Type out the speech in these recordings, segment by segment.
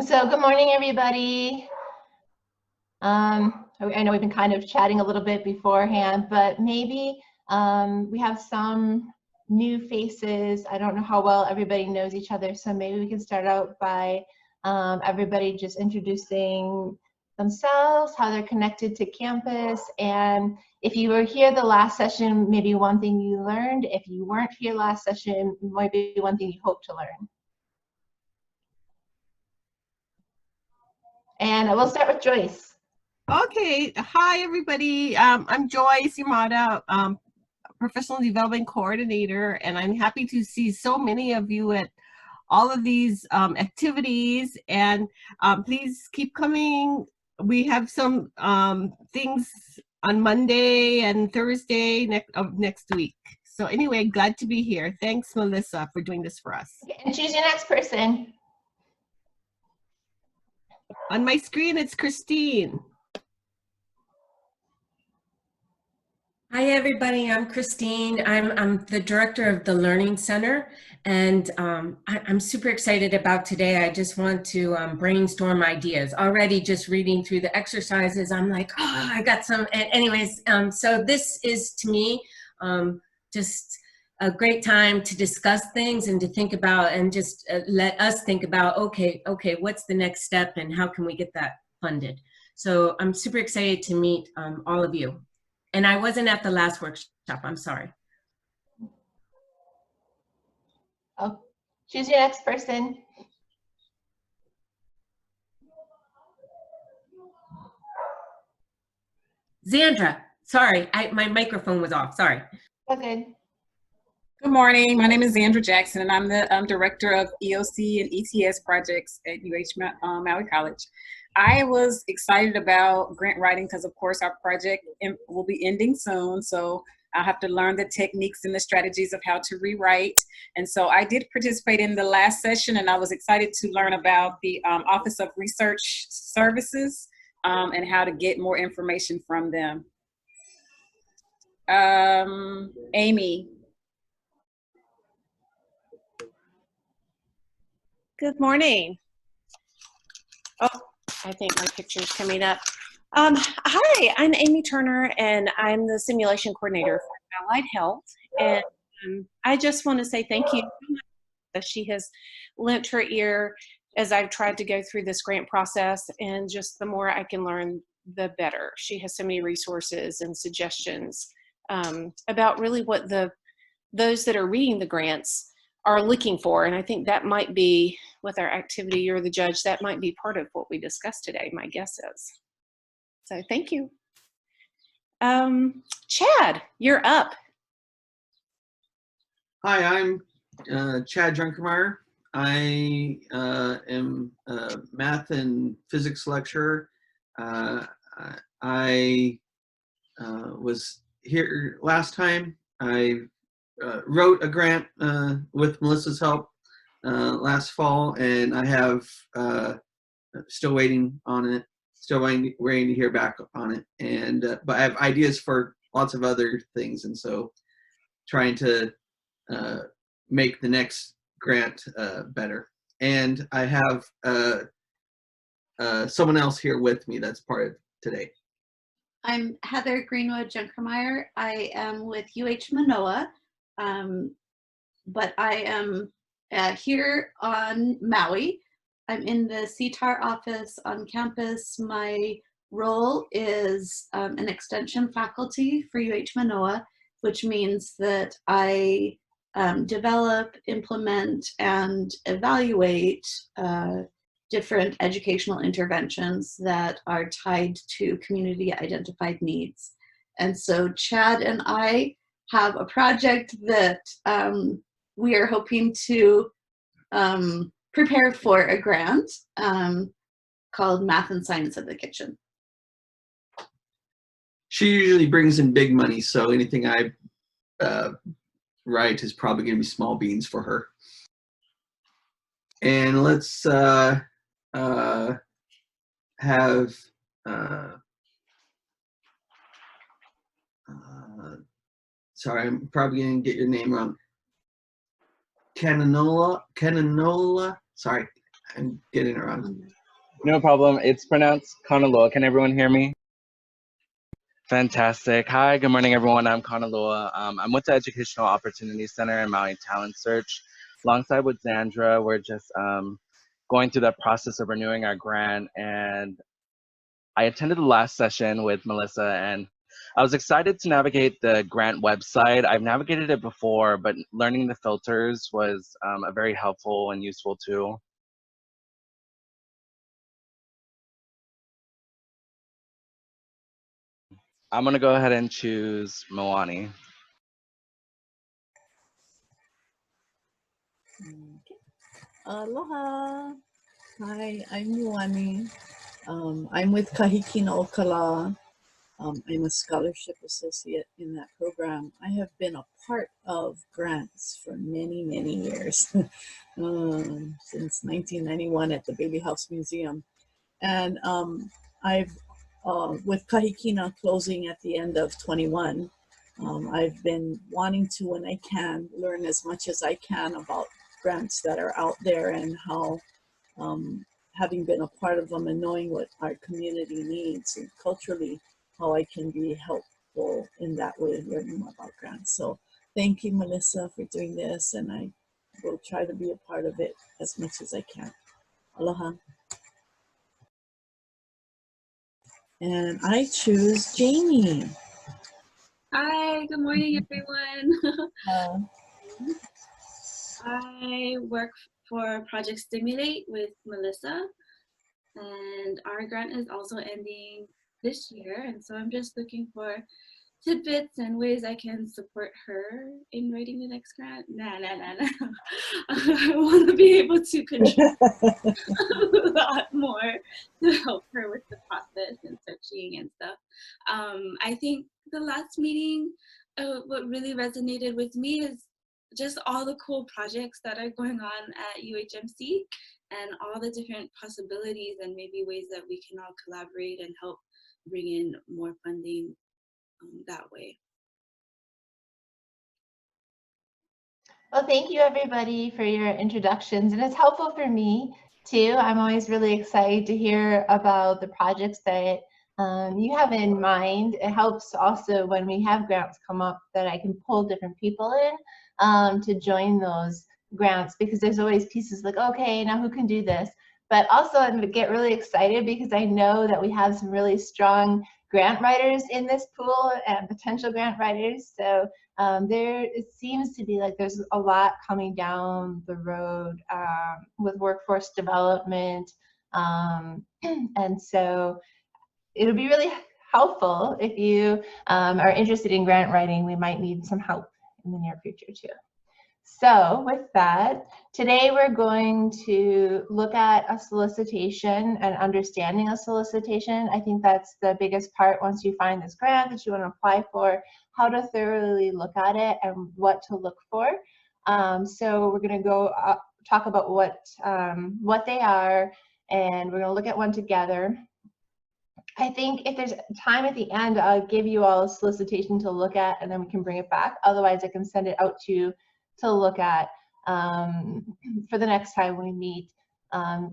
So good morning, everybody. I know we've been kind of chatting a little bit beforehand, but maybe we have some new faces. I don't know how well everybody knows each other, so maybe we can start out by everybody just introducing themselves, how they're connected to campus, and if you were here the last session, maybe one thing you learned. If you weren't here last session, maybe one thing you hope to learn. And we'll start with Joyce. Okay, hi everybody. I'm Joyce Yamada, Professional Development Coordinator, and I'm happy to see so many of you at all of these activities. And please keep coming. We have some things on Monday and Thursday of next week. So anyway, glad to be here. Thanks, Melissa, for doing this for us. Okay, and choose your next person. On my screen, it's Christine. Hi, everybody. I'm Christine. I'm the director of the Learning Center, and I'm super excited about today. I just want to brainstorm ideas. Already just reading through the exercises, I'm like, oh, I got some. Anyways, so this is, to me, just a great time to discuss things and to think about, and just let us think about, okay, what's the next step and how can we get that funded? So I'm super excited to meet all of you. And I wasn't at the last workshop, I'm sorry. Oh, choose your next person. Zandra, sorry, my microphone was off, sorry. Okay. Good morning, my name is Zandra Jackson, and I'm the Director of EOC and ETS projects at Maui College. I was excited about grant writing because, of course, our project will be ending soon, so I'll have to learn the techniques and the strategies of how to rewrite. And so I did participate in the last session, and I was excited to learn about the Office of Research Services and how to get more information from them. Amy. Good morning. Oh, I think my picture's coming up. Hi, I'm Amy Turner, and I'm the simulation coordinator for Allied Health. And I just want to say thank you so much that she has lent her ear as I've tried to go through this grant process, and just the more I can learn, the better. She has so many resources and suggestions about really what those that are reading the grants are looking for. And I think that might be, with our activity, you're the judge, that might be part of what we discussed today, my guess is. So thank you. Chad, you're up. Hi, I'm Chad Drunkermeyer. I am a math and physics lecturer. I was here last time. I wrote a grant with Melissa's help last fall, and I have still waiting on it, still waiting to hear back on it. And but I have ideas for lots of other things, and so trying to make the next grant better. And I have someone else here with me that's part of today. I'm Heather Greenwood Junkermeyer. I am with UH Manoa, but I am here on Maui. I'm in the CTAR office on campus. My role is an extension faculty for UH Manoa, which means that I develop, implement, and evaluate different educational interventions that are tied to community identified needs. And so Chad and I have a project that we are hoping to prepare for a grant called Math and Science of the Kitchen. She usually brings in big money, so anything I write is probably going to be small beans for her. And let's have sorry, I'm probably going to get your name wrong. Cananola, sorry, I'm getting it wrong. No problem. It's pronounced Kanaloa. Can everyone hear me? Fantastic. Hi, good morning, everyone. I'm Kanaloa. I'm with the Educational Opportunity Center in Maui Talent Search. Alongside with Zandra, we're just going through the process of renewing our grant. And I attended the last session with Melissa, and I was excited to navigate the grant website. I've navigated it before, but learning the filters was a very helpful and useful tool. I'm gonna go ahead and choose Moani. Okay. Aloha. Hi, I'm Yuani. I'm with Kahikina Okala. I'm a scholarship associate in that program. I have been a part of grants for many, many years, since 1991 at the Baby House Museum. And I've, with Kahikina closing at the end of 21, I've been wanting to, when I can, learn as much as I can about grants that are out there and how, having been a part of them and knowing what our community needs and culturally, how I can be helpful in that way, learning more about grants. So thank you, Melissa, for doing this, and I will try to be a part of it as much as I can. Aloha. And I choose Jamie. Hi, good morning, everyone. Uh, I work for Project Stimulate with Melissa, and our grant is also ending this year, and so I'm just looking for tidbits and ways I can support her in writing the next grant. Nah. I want to be able to contribute a lot more to help her with the process and searching and stuff. I think the last meeting, what really resonated with me is just all the cool projects that are going on at UHMC and all the different possibilities and maybe ways that we can all collaborate and help bring in more funding that way. Well, thank you everybody for your introductions, and it's helpful for me too. I'm always really excited to hear about the projects that you have in mind. It helps also when we have grants come up that I can pull different people in to join those grants, because there's always pieces like, okay, now who can do this? But also I get really excited because I know that we have some really strong grant writers in this pool and potential grant writers. So it seems to be like there's a lot coming down the road with workforce development. And so it'll be really helpful if you are interested in grant writing. We might need some help in the near future too. So with that, today we're going to look at a solicitation and understanding a solicitation. I think that's the biggest part once you find this grant that you want to apply for, how to thoroughly look at it and what to look for. So we're going to go talk about what they are, and we're going to look at one together. I think if there's time at the end, I'll give you all a solicitation to look at, and then we can bring it back. Otherwise, I can send it out to you to look at for the next time we meet,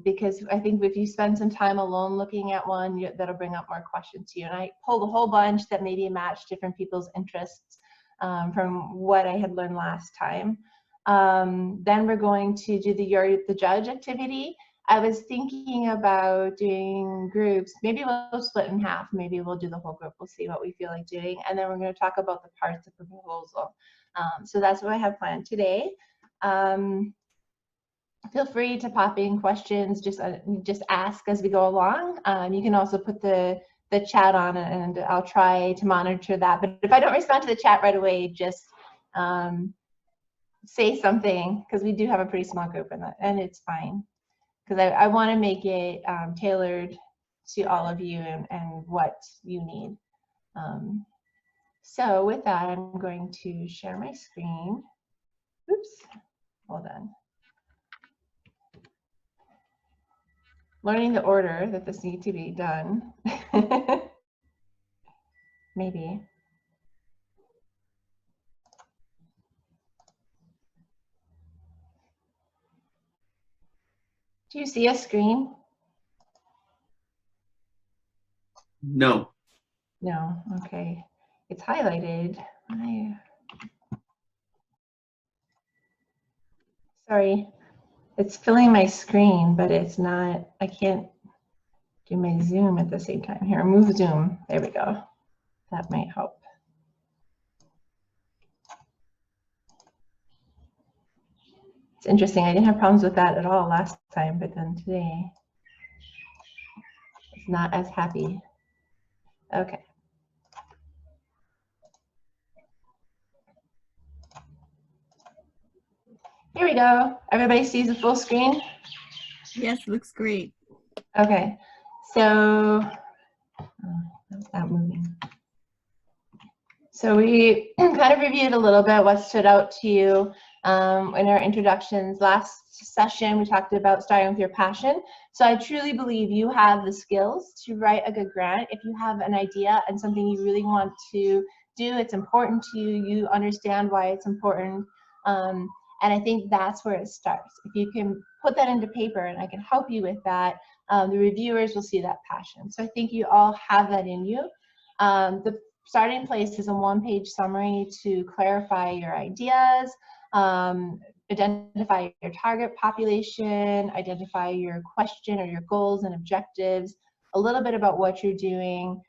because I think if you spend some time alone looking at one, that'll bring up more questions to you. And I pulled a whole bunch that maybe match different people's interests from what I had learned last time. Then we're going to do the judge activity. I was thinking about doing groups. Maybe we'll split in half. Maybe we'll do the whole group. We'll see what we feel like doing. And then we're going to talk about the parts of the proposal. So that's what I have planned today. Feel free to pop in questions. Just ask as we go along. You can also put the chat on, and I'll try to monitor that. But if I don't respond to the chat right away, just say something, because we do have a pretty small group in that, and it's fine. Because I want to make it tailored to all of you and what you need. So with that, I'm going to share my screen. Oops, hold on. Learning the order that this needs to be done. Maybe. Do you see a screen? No. No, okay. It's highlighted. Sorry, it's filling my screen, but it's not, I can't do my Zoom at the same time. Here, move Zoom. There we go. That might help. It's interesting. I didn't have problems with that at all last time, but then today it's not as happy. Okay. Here we go. Everybody sees the full screen? Yes, looks great. Okay. So, that's not moving. So we kind of reviewed a little bit what stood out to you in our introductions. Last session, we talked about starting with your passion. So I truly believe you have the skills to write a good grant. If you have an idea and something you really want to do, it's important to you, you understand why it's important. And I think that's where it starts. If you can put that into paper and I can help you with that, the reviewers will see that passion. So I think you all have that in you. The starting place is a one-page summary to clarify your ideas, identify your target population, identify your question or your goals and objectives, a little bit about what you're doing,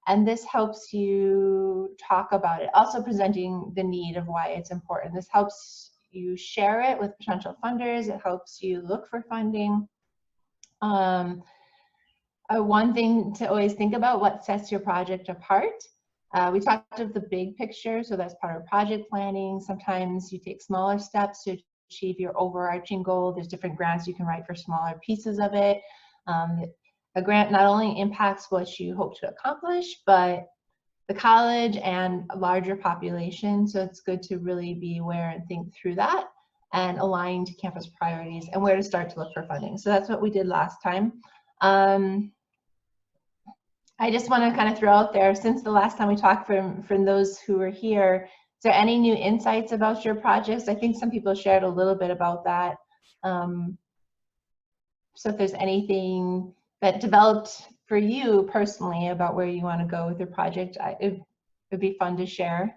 and this helps you talk about it. Also presenting the need of why it's important. This helps you share it with potential funders. It helps you look for funding. One thing to always think about, what sets your project apart. We talked of the big picture, so that's part of project planning. Sometimes you take smaller steps to achieve your overarching goal. There's different grants you can write for smaller pieces of it. A grant not only impacts what you hope to accomplish, but the college and a larger population. So it's good to really be aware and think through that and align to campus priorities and where to start to look for funding. So that's what we did last time. I just want to kind of throw out there, since the last time we talked, from those who were here, is there any new insights about your projects? I think some people shared a little bit about that. So if there's anything that developed for you personally about where you want to go with your project, it would be fun to share.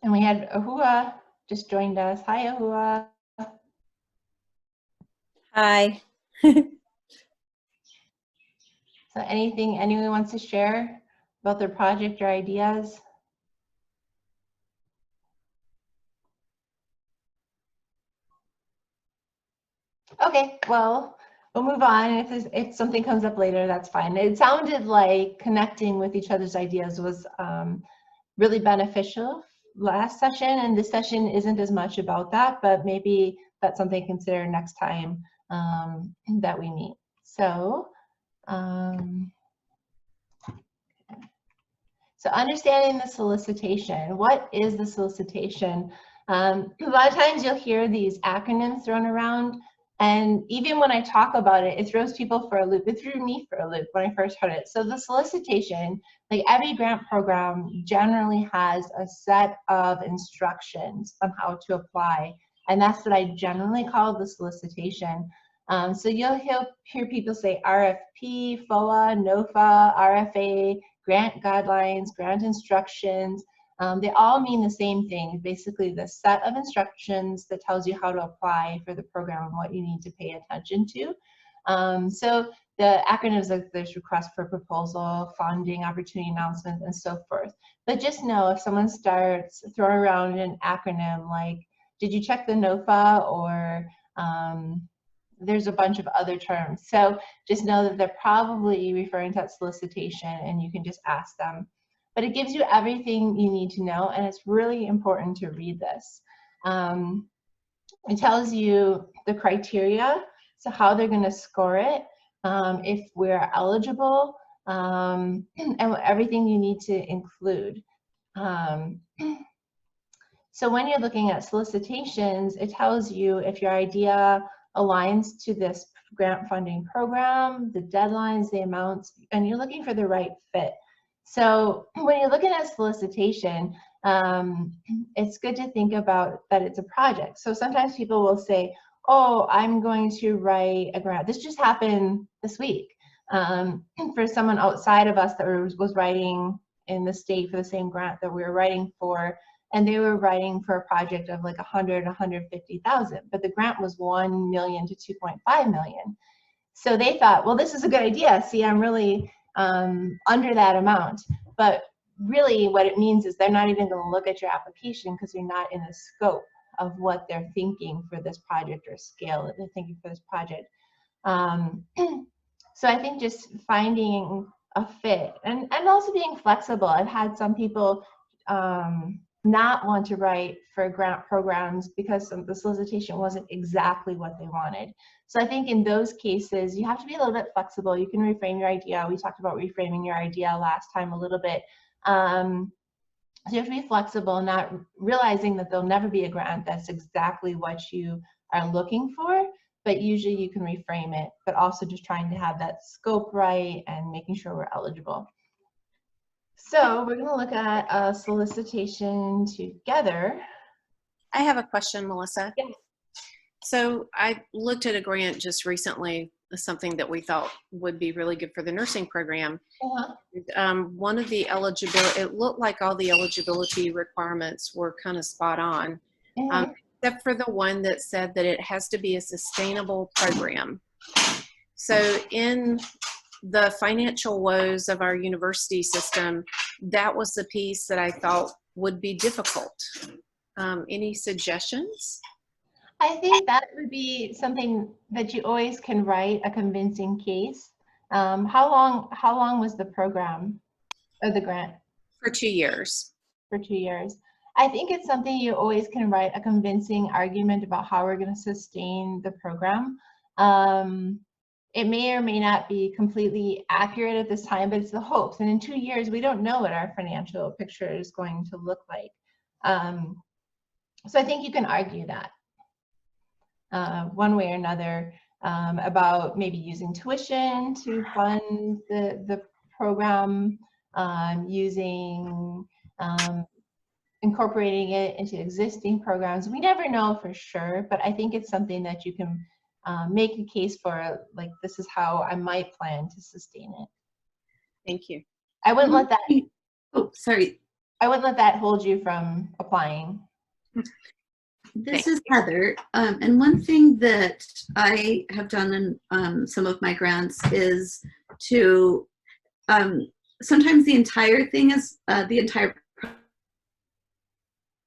And we had Ahua just joined us. Hi, Ahua. Hi. So anything anyone wants to share about their project or ideas? Okay, well, we'll move on. If something comes up later, that's fine. It sounded like connecting with each other's ideas was really beneficial last session, and this session isn't as much about that, but maybe that's something to consider next time that we meet. So, so understanding the solicitation. What is the solicitation? A lot of times you'll hear these acronyms thrown around, and even when I talk about it, it throws people for a loop. It threw me for a loop when I first heard it. So the solicitation, like every grant program, generally has a set of instructions on how to apply, and that's what I generally call the solicitation. So you'll hear people say RFP, FOA, NOFA, RFA, grant guidelines, grant instructions. They all mean the same thing, basically the set of instructions that tells you how to apply for the program and what you need to pay attention to. So the acronyms, like there's request for proposal, funding, opportunity announcement, and so forth. But just know if someone starts throwing around an acronym like, did you check the NOFA, or there's a bunch of other terms. So just know that they're probably referring to that solicitation, and you can just ask them. But it gives you everything you need to know, and it's really important to read this. It tells you the criteria, so how they're going to score it, if we're eligible, and everything you need to include. So when you're looking at solicitations, it tells you if your idea aligns to this grant funding program, the deadlines, the amounts, and you're looking for the right fit. So when you're looking at solicitation, it's good to think about that it's a project. So sometimes people will say, oh, I'm going to write a grant. This just happened this week for someone outside of us that was writing in the state for the same grant that we were writing for, and they were writing for a project of like 100, 150,000, but the grant was 1 million to 2.5 million. So they thought, well, this is a good idea. See, I'm really under that amount. But really what it means is they're not even going to look at your application because you're not in the scope of what they're thinking for this project or scale that they're thinking for this project. So I think just finding a fit and also being flexible. I've had some people not want to write for grant programs because the solicitation wasn't exactly what they wanted. So I think in those cases, you have to be a little bit flexible. You can reframe your idea. We talked about reframing your idea last time a little bit. So you have to be flexible, not realizing that there'll never be a grant that's exactly what you are looking for, but usually you can reframe it, but also just trying to have that scope right and making sure we're eligible. So we're going to look at a solicitation together. I have a question, Melissa. Yes. So I looked at a grant just recently, something that we thought would be really good for the nursing program. One of the eligibility, it looked like all the eligibility requirements were kind of spot on, except for the one that said that it has to be a sustainable program. So in the financial woes of our university system, that was the piece that I thought would be difficult. Any suggestions? I think that would be something that you always can write a convincing case. How long was the program or the grant? For 2 years. For 2 years. I think it's something you always can write a convincing argument about how we're going to sustain the program. It may or may not be completely accurate at this time, but it's the hopes. And in 2 years, we don't know what our financial picture is going to look like. So I think you can argue that one way or another about maybe using tuition to fund the program, incorporating it into existing programs. We never know for sure, but I think it's something that you can make a case for, like, this is how I might plan to sustain it. Thank you. I wouldn't let that, Oh, sorry. I wouldn't let that hold you from applying. This is Heather, and one thing that I have done in some of my grants is to, sometimes the entire thing is, the entire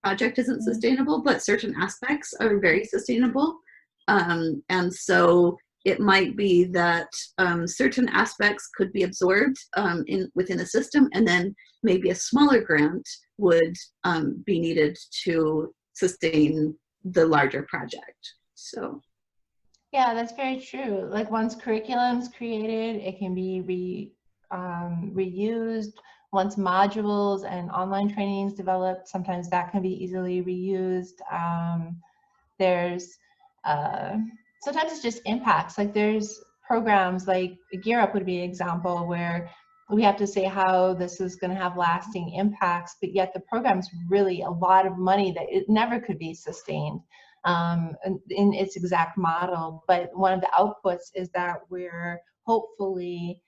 project isn't sustainable, but certain aspects are very sustainable. And so it might be that certain aspects could be absorbed within a system, and then maybe a smaller grant would be needed to sustain the larger project. So yeah, that's very true. Like, once curriculum's created, it can be reused. Once modules and online training is developed, sometimes that can be easily reused. There's sometimes it's just impacts. Like, there's programs like GEARUP would be an example where we have to say how this is going to have lasting impacts, but yet the program's really a lot of money that it never could be sustained in its exact model. But one of the outputs is that we're hopefully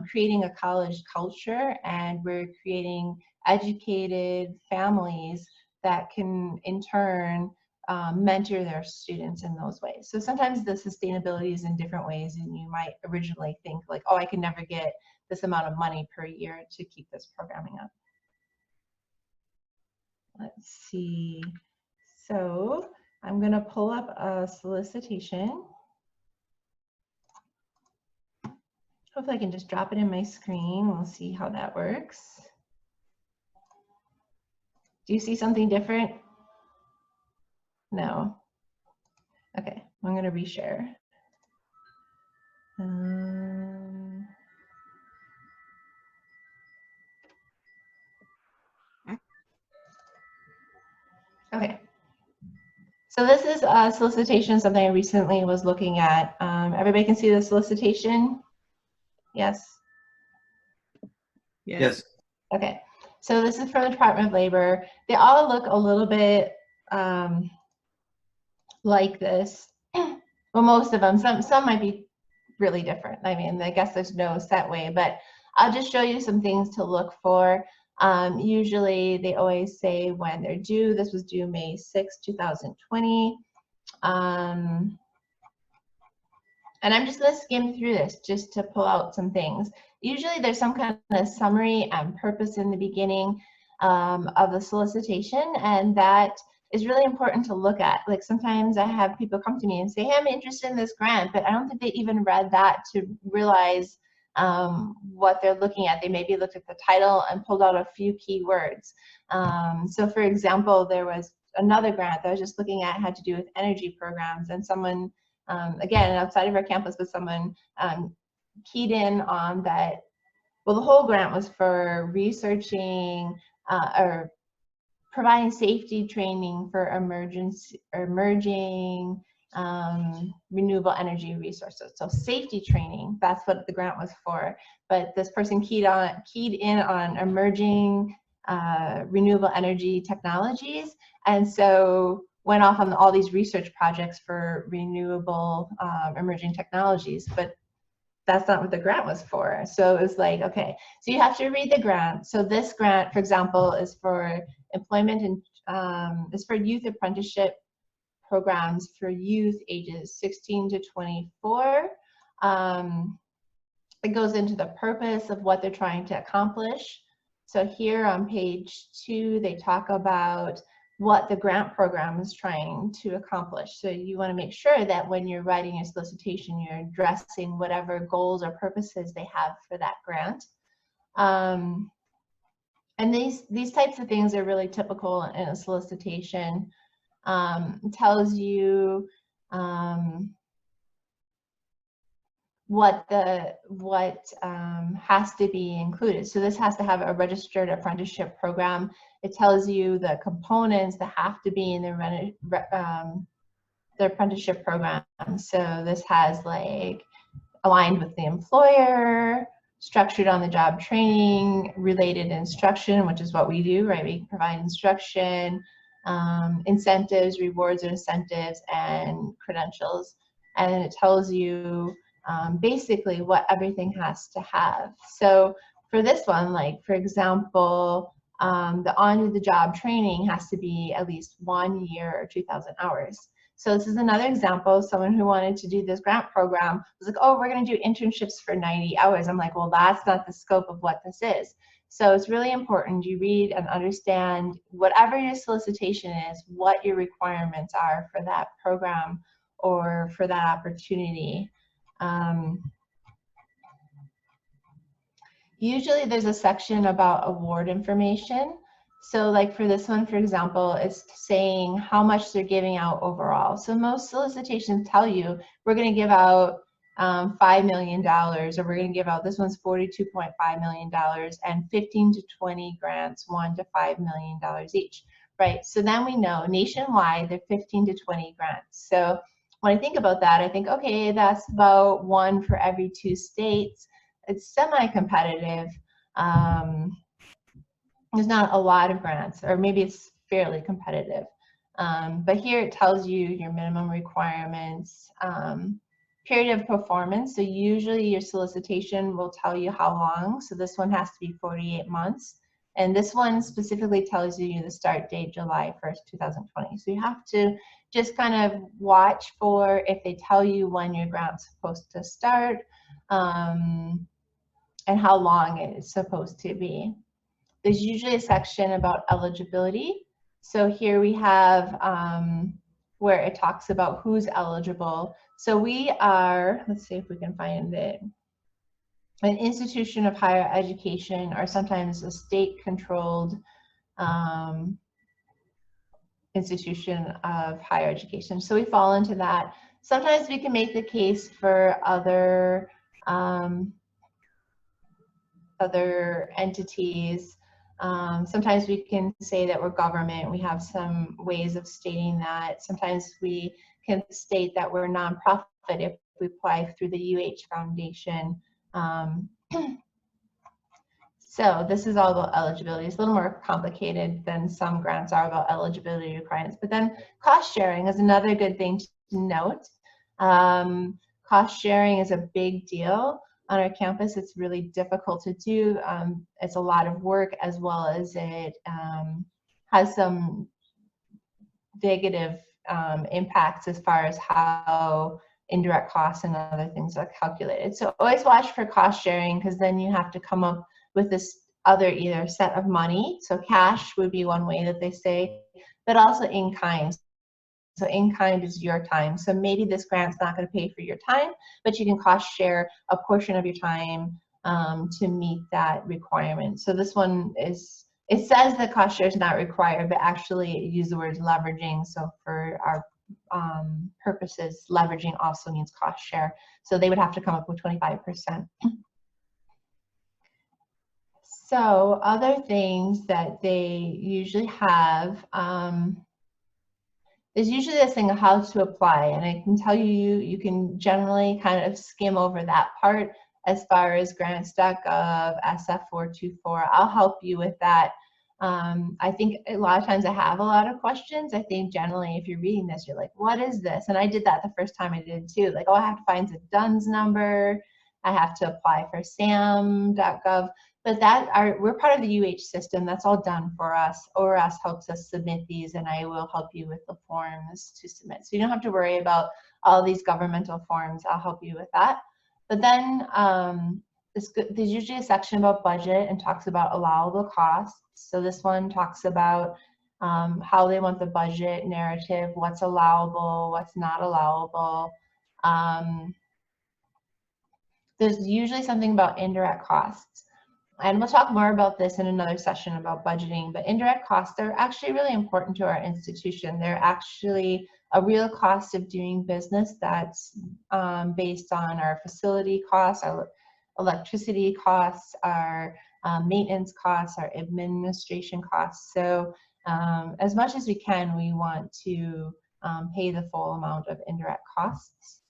creating a college culture, and we're creating educated families that can in turn mentor their students in those ways. So sometimes the sustainability is in different ways, and you might originally think like, oh, I can never get this amount of money per year to keep this programming up. Let's see. So I'm going to pull up a solicitation. Hopefully I can just drop it in my screen. We'll see how that works. Do you see something different? No. Okay, I'm going to reshare. Okay. So this is a solicitation, something I recently was looking at. Everybody can see the solicitation? Yes? Yes. Okay. So this is from the Department of Labor. They all look a little bit like this. Well, most of them. Some might be really different. I mean, I guess there's no set way, but I'll just show you some things to look for. Usually they always say when they're due. This was due May 6, 2020. And I'm just going to skim through this just to pull out some things. Usually there's some kind of summary and purpose in the beginning of the solicitation, and that is really important to look at. Like sometimes I have people come to me and say, hey, I'm interested in this grant, but I don't think they even read that to realize what they're looking at. They maybe looked at the title and pulled out a few keywords. So for example, there was another grant that I was just looking at had to do with energy programs, and someone, again, outside of our campus, but someone keyed in on that. Well, the whole grant was for researching or providing safety training for emerging renewable energy resources. So safety training, that's what the grant was for. But this person keyed in on emerging renewable energy technologies, and so went off on all these research projects for renewable emerging technologies, but that's not what the grant was for. So it was like, okay, so you have to read the grant. So this grant, for example, is for employment and is for youth apprenticeship programs for youth ages 16 to 24. It goes into the purpose of what they're trying to accomplish. So here on page 2, they talk about what the grant program is trying to accomplish. So you want to make sure that when you're writing your solicitation, you're addressing whatever goals or purposes they have for that grant. And these types of things are really typical in a solicitation. It tells you what has to be included. So this has to have a registered apprenticeship program. It tells you the components that have to be in the apprenticeship program. So this has like aligned with the employer, structured on the job training, related instruction, which is what we do, right? We provide instruction, incentives, rewards and incentives, and credentials. And it tells you basically what everything has to have. So for this one, like for example, the on-the-job training has to be at least 1 year or 2,000 hours. So this is another example. Someone who wanted to do this grant program was like, oh, we're going to do internships for 90 hours. I'm like, well, that's not the scope of what this is. So it's really important you read and understand whatever your solicitation is, what your requirements are for that program or for that opportunity. Usually there's a section about award information. So like for this one, for example, it's saying how much they're giving out overall. So most solicitations tell you we're going to give out $5 million, or we're going to give out, this one's $42.5 million, and 15 to 20 grants, $1 to $5 million each, right? So then we know nationwide they're 15 to 20 grants. So when I think about that, I think, okay, that's about 1 for every 2 states. It's semi-competitive. There's not a lot of grants, or maybe it's fairly competitive. But here it tells you your minimum requirements, period of performance. So usually your solicitation will tell you how long. So this one has to be 48 months. And this one specifically tells you the start date, July 1st, 2020. So you have to just kind of watch for if they tell you when your grant's supposed to start and how long it is supposed to be. There's usually a section about eligibility. So here we have where it talks about who's eligible. So we are, let's see if we can find it, an institution of higher education, or sometimes a state-controlled institution of higher education. So we fall into that. Sometimes we can make the case for other entities. Sometimes we can say that we're government. We have some ways of stating that. Sometimes we can state that we're a nonprofit if we apply through the UH Foundation. So this is all about eligibility. It's a little more complicated than some grants are about eligibility requirements. But then cost sharing is another good thing to note. Cost sharing is a big deal on our campus. It's really difficult to do. It's a lot of work, as well as it has some negative impacts as far as how indirect costs and other things are calculated. So always watch for cost sharing, because then you have to come up with this other either set of money. So cash would be one way that they say, but also in kind. So in kind is your time. So maybe this grant's not going to pay for your time, but you can cost share a portion of your time to meet that requirement. So this one is, it says that cost share is not required, but actually it uses the word leveraging. So for our purposes, leveraging also means cost share. So they would have to come up with 25%. So other things that they usually have, there's usually this thing of how to apply, and I can tell you, you can generally kind of skim over that part as far as grants.gov, SF424. I'll help you with that. I think a lot of times I have a lot of questions. I think generally if you're reading this, you're like, what is this? And I did that the first time I did it too. Like, oh, I have to find the DUNS number. I have to apply for SAM.gov. But we're part of the UH system. That's all done for us. ORS helps us submit these, and I will help you with the forms to submit. So you don't have to worry about all these governmental forms. I'll help you with that. But then there's usually a section about budget and talks about allowable costs. So this one talks about how they want the budget narrative, what's allowable, what's not allowable. There's usually something about indirect costs. And we'll talk more about this in another session about budgeting, but indirect costs are actually really important to our institution. They're actually a real cost of doing business that's based on our facility costs, our electricity costs, our maintenance costs, our administration costs. So as much as we can, we want to pay the full amount of indirect costs.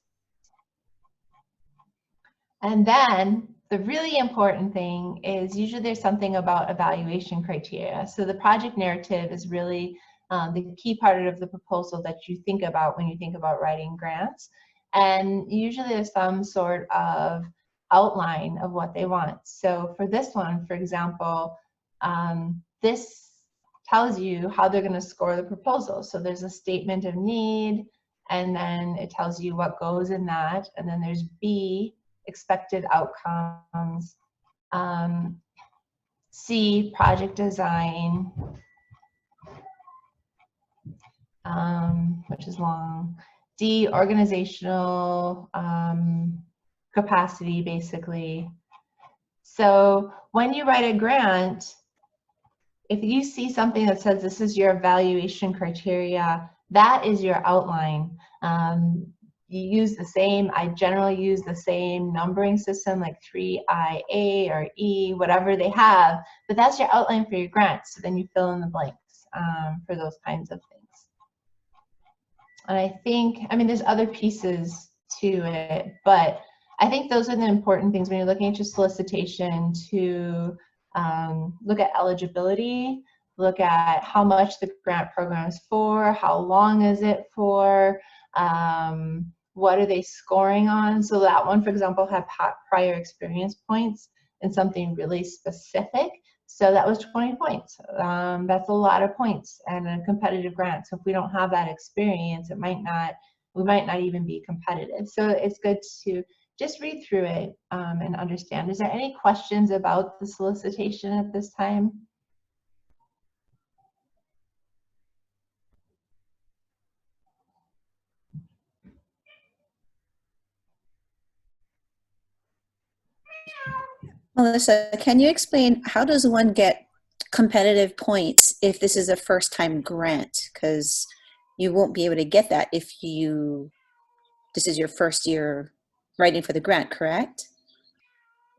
And then the really important thing is usually there's something about evaluation criteria. So the project narrative is really the key part of the proposal that you think about when you think about writing grants. And usually there's some sort of outline of what they want. So for this one, for example, this tells you how they're going to score the proposal. So there's a statement of need, and then it tells you what goes in that. And then there's B, expected outcomes, C, project design, which is long, D, organizational capacity, basically. So when you write a grant, if you see something that says this is your evaluation criteria, that is your outline. You use the same, I generally use the same numbering system, like 3IA or E, whatever they have, but that's your outline for your grant. So then you fill in the blanks for those kinds of things. And I think, I mean, there's other pieces to it, but I think those are the important things when you're looking at your solicitation, to look at eligibility, look at how much the grant program is for, how long is it for, what are they scoring on. So that one, for example, had prior experience points and something really specific. So that was 20 points. That's a lot of points and a competitive grant. So if we don't have that experience, we might not even be competitive. So it's good to just read through it and understand. Is there any questions about the solicitation at this time? Melissa, can you explain how does one get competitive points if this is a first-time grant? Because you won't be able to get that if this is your first year writing for the grant, correct?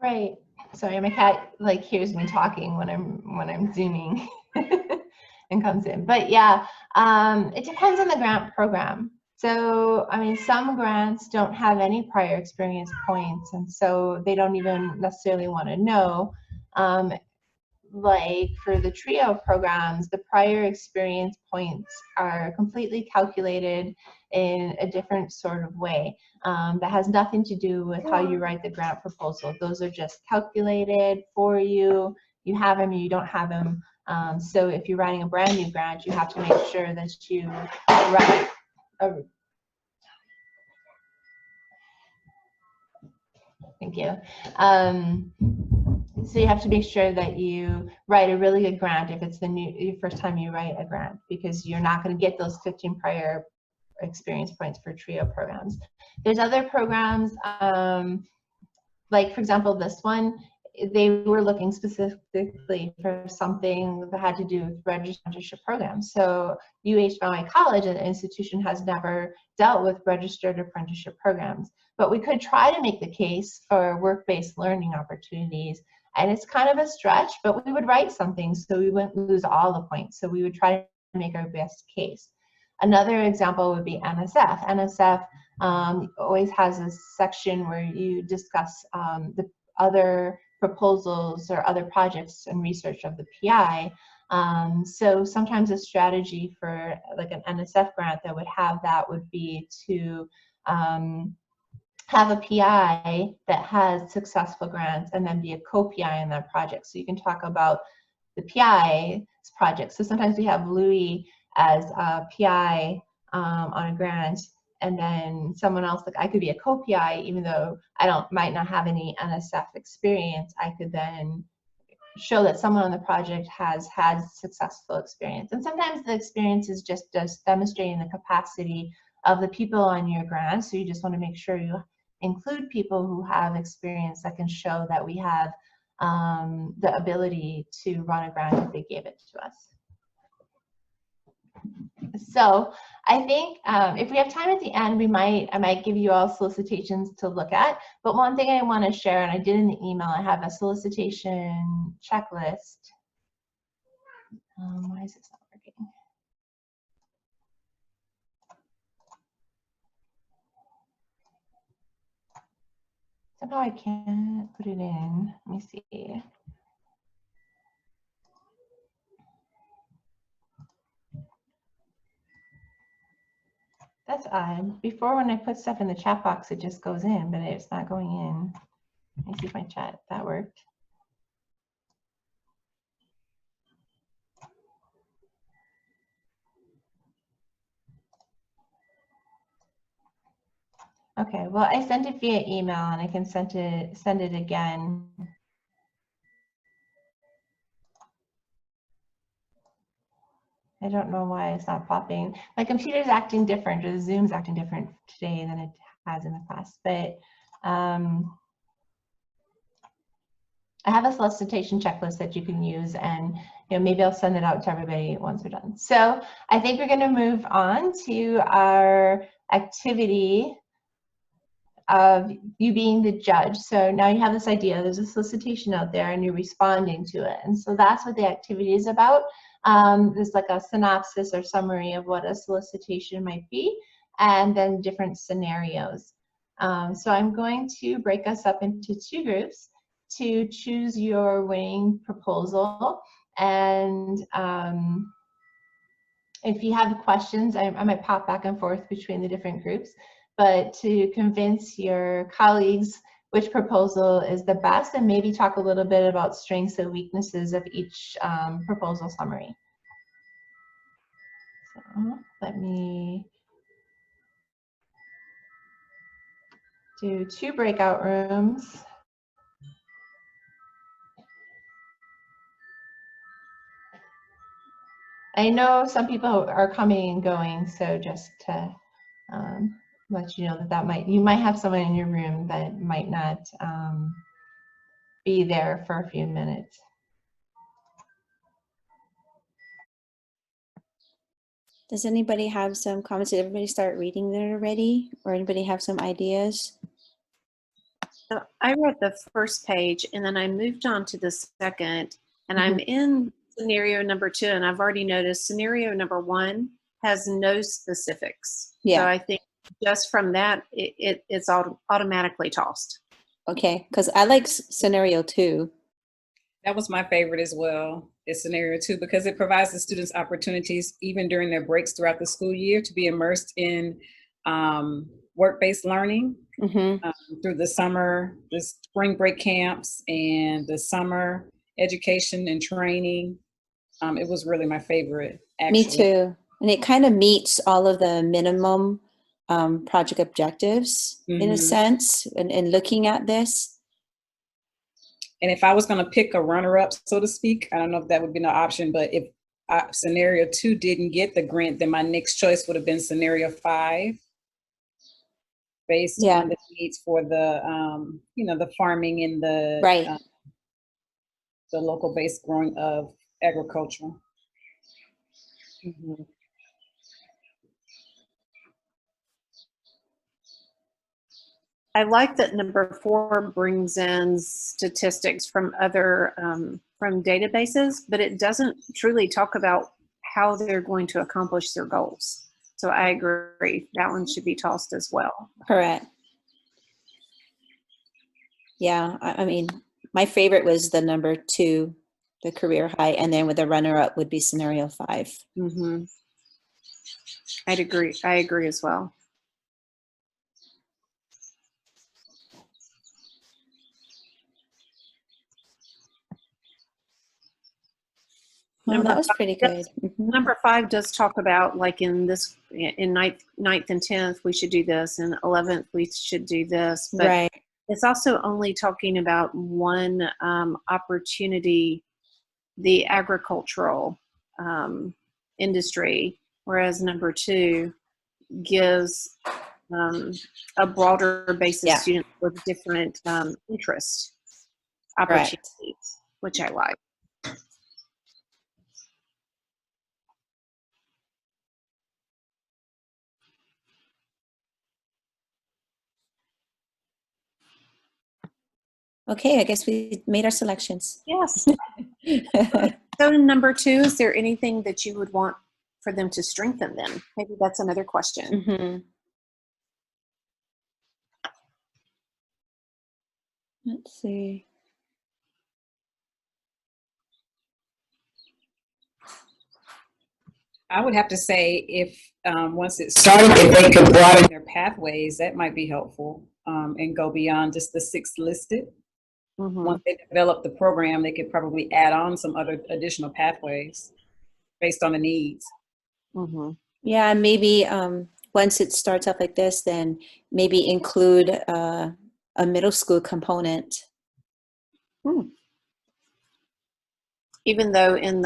Right. Sorry, my cat like hears me talking when I'm zooming and comes in. But yeah, it depends on the grant program. So, I mean, some grants don't have any prior experience points, and so they don't even necessarily want to know. Like for the TRIO programs, the prior experience points are completely calculated in a different sort of way. That has nothing to do with how you write the grant proposal. Those are just calculated for you. You have them, you don't have them. So if you're writing a brand new grant, you have to make sure that you write thank you. So you have to make sure that you write a really good grant if it's your first time you write a grant, because you're not going to get those 15 prior experience points for TRIO programs. There's other programs, like for example, this one, they were looking specifically for something that had to do with registered apprenticeship programs. So UHMC College, an institution, has never dealt with registered apprenticeship programs. But we could try to make the case for work-based learning opportunities. And it's kind of a stretch, but we would write something so we wouldn't lose all the points. So we would try to make our best case. Another example would be NSF. NSF always has a section where you discuss the other proposals or other projects and research of the PI. So sometimes a strategy for like an NSF grant that would have that would be to have a PI that has successful grants and then be a co-PI in that project. So you can talk about the PI's project. So sometimes we have Louis as a PI on a grant, and then someone else, like I could be a co-PI, even though I might not have any NSF experience. I could then show that someone on the project has had successful experience. And sometimes the experience is just demonstrating the capacity of the people on your grant. So you just want to make sure you include people who have experience that can show that we have the ability to run a grant if they gave it to us. So I think if we have time at the end, I might give you all solicitations to look at. But one thing I want to share, and I did in the email, I have a solicitation checklist. Why is this not working? Somehow I can't put it in. Let me see. That's odd. Before, when I put stuff in the chat box, it just goes in, but it's not going in. Let me see if my chat, that worked. Okay, well, I sent it via email and I can send it again. I don't know why it's not popping. My computer's acting different, or the Zoom's acting different today than it has in the past. But I have a solicitation checklist that you can use, and maybe I'll send it out to everybody once we're done. So I think we're going to move on to our activity of you being the judge. So now you have this idea, there's a solicitation out there and you're responding to it. And so that's what the activity is about. There's like a synopsis or summary of what a solicitation might be, and then different scenarios. So I'm going to break us up into two groups to choose your winning proposal. And if you have questions, I might pop back and forth between the different groups, but to convince your colleagues which proposal is the best, and maybe talk a little bit about strengths and weaknesses of each proposal summary. So let me do 2 breakout rooms. I know some people are coming and going, so just to let you know that you might have someone in your room that might not be there for a few minutes. Does anybody have some comments? Did everybody start reading there already? Or anybody have some ideas? So I read the first page and then I moved on to the second, and Mm-hmm. I'm in scenario number 2, and I've already noticed scenario number 1 has no specifics. Yeah. So I think just from that, it's automatically tossed. Okay, because I like scenario 2. That was my favorite as well, is scenario 2, because it provides the students opportunities, even during their breaks throughout the school year, to be immersed in work-based learning through the summer, the spring break camps, and the summer education and training. It was really my favorite, actually. Me too. And it kind of meets all of the minimum project objectives in a sense, in looking at this. And if I was going to pick a runner-up, so to speak, I don't know if that would be an option, but if scenario 2 didn't get the grant, then my next choice would have been scenario 5, based on the needs for the, the farming and the the local-based growing of agriculture. I like that number 4 brings in statistics from other from databases, but it doesn't truly talk about how they're going to accomplish their goals. So I agree, that one should be tossed as well. Correct. Yeah, I mean, my favorite was the number 2, the career high, and then with the runner-up would be scenario 5. I'd agree. I agree as well. Oh, that was pretty good. Number 5 does talk about, like, in ninth and 10th, we should do this, and 11th, we should do this. But it's also only talking about one opportunity, the agricultural industry, whereas number 2 gives a broader base of students with different interest opportunities, which I like. Okay, I guess we made our selections. Yes. So number 2, is there anything that you would want for them to strengthen then? Maybe that's another question. Let's see. I would have to say, if once it started, if they could broaden their pathways, that might be helpful, and go beyond just the 6 listed. Once they develop the program, they could probably add on some other additional pathways based on the needs. Yeah, maybe once it starts up like this, then maybe include a middle school component. Even though in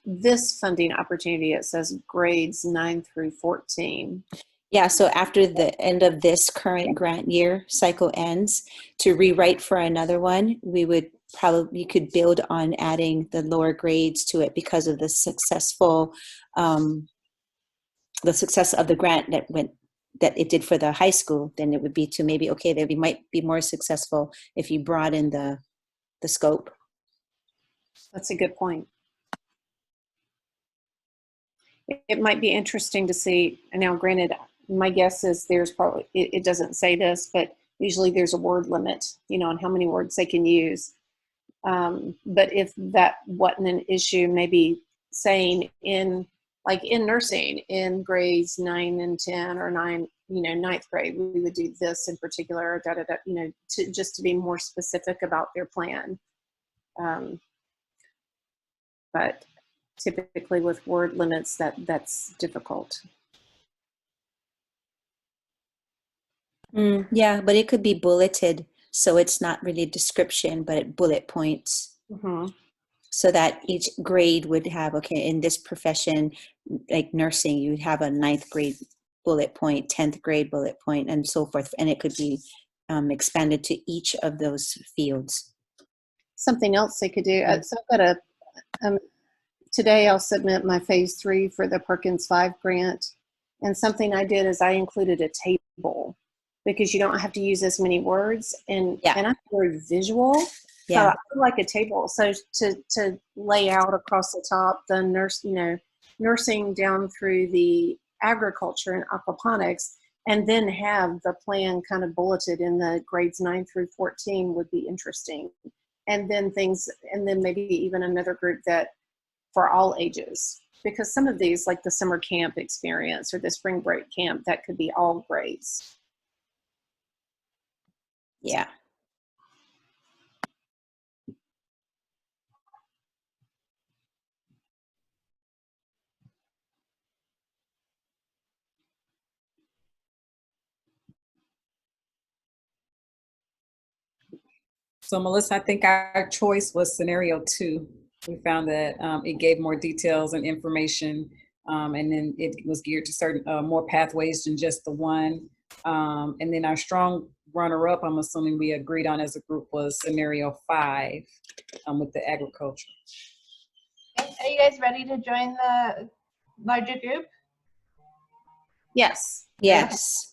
this funding opportunity, it says grades 9 through 14. Yeah, so after the end of this current grant year cycle ends, to rewrite for another one, we would you could build on adding the lower grades to it because of the success of the grant that it did for the high school. Then it would be to maybe, okay, that we might be more successful if you broaden the scope. That's a good point. It might be interesting to see, and now granted, my guess is there's probably, it doesn't say this, but usually there's a word limit, on how many words they can use. But if that wasn't an issue, maybe saying in nursing, in grades 9 and 10 or 9th grade, we would do this in particular, just to be more specific about their plan. But typically with word limits, that's difficult. Yeah, but it could be bulleted, so it's not really description, but bullet points. So that each grade would have, okay, in this profession, like nursing, you'd have a 9th grade bullet point, 10th grade bullet point, and so forth. And it could be expanded to each of those fields. Something else they could do. So I've got today I'll submit my phase 3 for the Perkins 5 grant. And something I did is I included a table because you don't have to use as many words, and Yeah. and I'm very visual. So Yeah. I feel like a table. So to lay out across the top the nursing down through the agriculture and aquaponics, and then have the plan kind of bulleted in the grades 9 through 14 would be interesting. And then maybe even another group that for all ages, because some of these, like the summer camp experience or the spring break camp, that could be all grades. Yeah. So Melissa, I think our choice was scenario 2. We found that it gave more details and information, and then it was geared to certain more pathways than just the one. And then our strong runner-up, I'm assuming we agreed on as a group, was scenario 5 with the agriculture. Are you guys ready to join the larger group? Yes. Yes.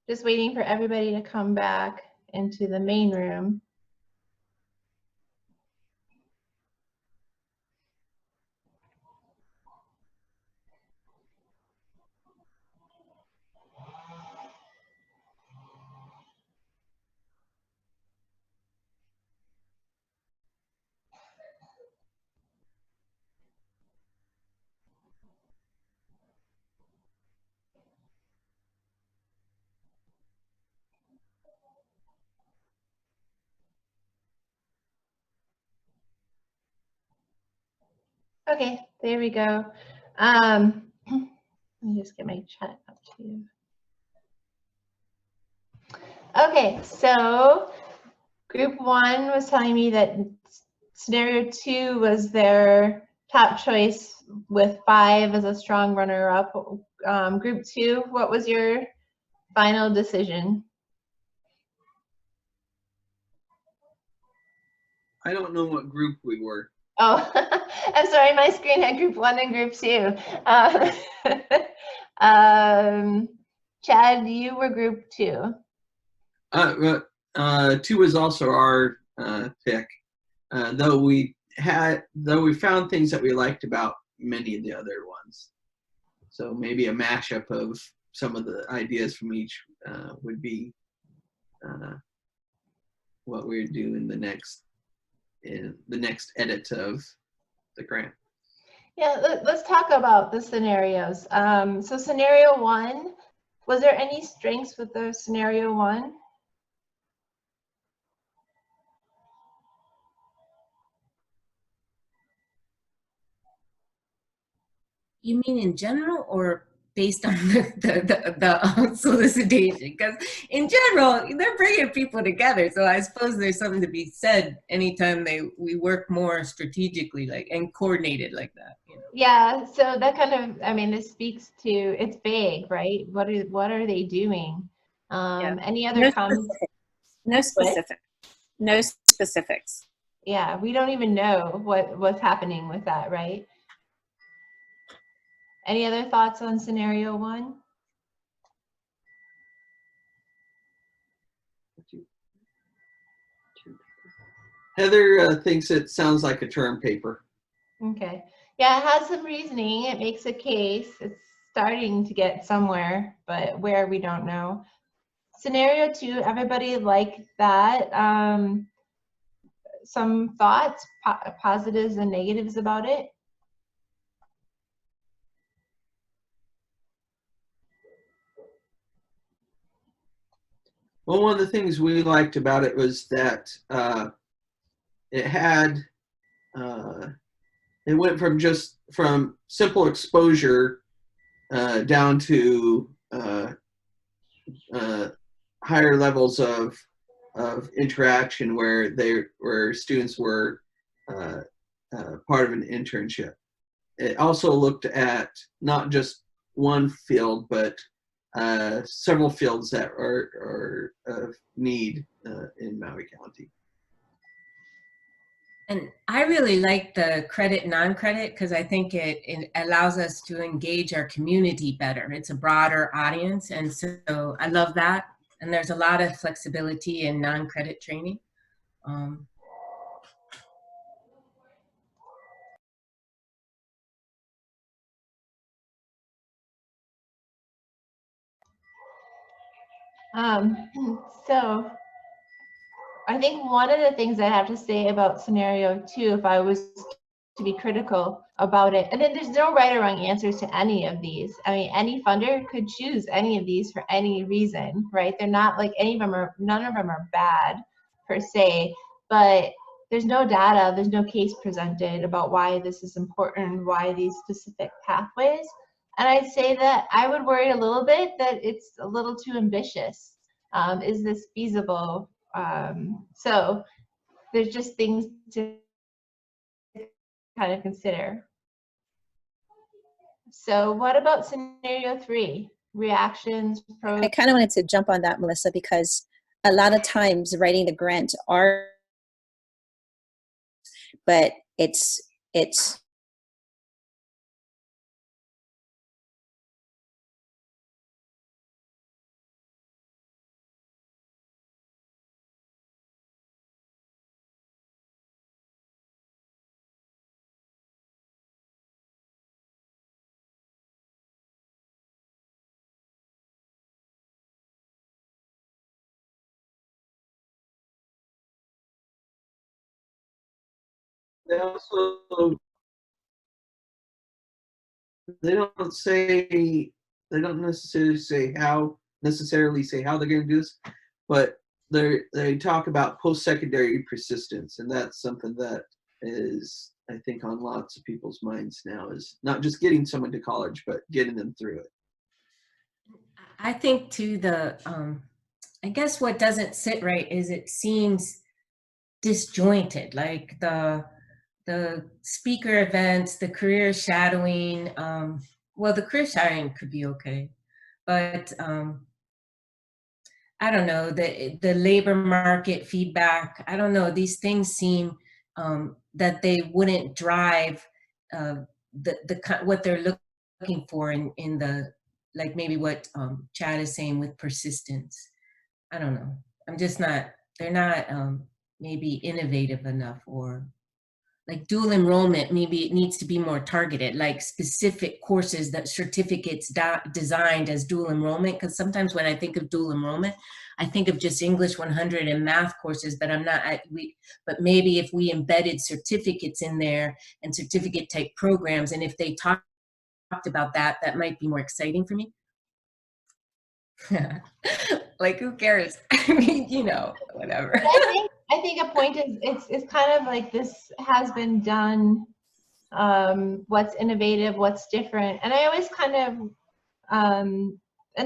Just waiting for everybody to come back into the main room. Okay, there we go. Let me just get my chat up too. Okay, so group 1 was telling me that scenario 2 was their top choice with 5 as a strong runner-up. Group 2, what was your final decision? I don't know what group we were. Oh, I'm sorry, my screen had group 1 and group 2. Chad, you were group 2. 2 was also our pick, though we found things that we liked about many of the other ones. So maybe a mashup of some of the ideas from each would be what we would do in the next edit of the grant. Yeah, let's talk about the scenarios. So scenario 1, was there any strengths with the scenario 1? You mean in general or based on the solicitation? Because in general, they're bringing people together. So I suppose there's something to be said anytime we work more strategically, like, and coordinated like that. You know? Yeah, so that kind of, I mean, this speaks to, it's vague, right? What are they doing? Any other comments? No specifics. No specifics. Yeah, we don't even know what's happening with that, right? Any other thoughts on scenario 1? Heather thinks it sounds like a term paper. Okay. Yeah, it has some reasoning. It makes a case. It's starting to get somewhere, but where we don't know. Scenario 2, everybody liked that. Some thoughts, positives and negatives about it? Well, one of the things we liked about it was that it had, it went from simple exposure down to higher levels of interaction where students were part of an internship. It also looked at not just one field, but several fields that are of need in Maui County. And I really like the credit non-credit because I think it allows us to engage our community better. It's a broader audience, and so I love that. And there's a lot of flexibility in non-credit training. So I think one of the things I have to say about scenario 2, if I was to be critical about it, and then there's no right or wrong answers to any of these. I mean, any funder could choose any of these for any reason, right? They're not like none of them are bad per se, but there's no data, there's no case presented about why this is important, why these specific pathways. And I'd say that I would worry a little bit that it's a little too ambitious. Is this feasible? So there's just things to kind of consider. So what about scenario 3? Reactions, pros? I kind of wanted to jump on that, Melissa, because a lot of times writing the grant are, but it's They also they don't necessarily say how they're going to do this, but they talk about post-secondary persistence, and that's something that is, I think, on lots of people's minds now, is not just getting someone to college, but getting them through it. I think too, I guess what doesn't sit right is it seems disjointed, like the speaker events, the career shadowing. Well, the career shadowing could be okay, but I don't know, the labor market feedback. I don't know. These things seem that they wouldn't drive what they're looking for in the, like maybe what Chad is saying with persistence. I don't know. I'm just not. They're not maybe innovative enough, or like dual enrollment, maybe it needs to be more targeted, like specific courses, that certificates designed as dual enrollment. Because sometimes when I think of dual enrollment, I think of just English 100 and math courses, but but maybe if we embedded certificates in there and certificate type programs, and if they talked about that, that might be more exciting for me. Like, who cares? I mean, you know, whatever. I think a point is it's kind of like this has been done. What's innovative, what's different, and I always kind of and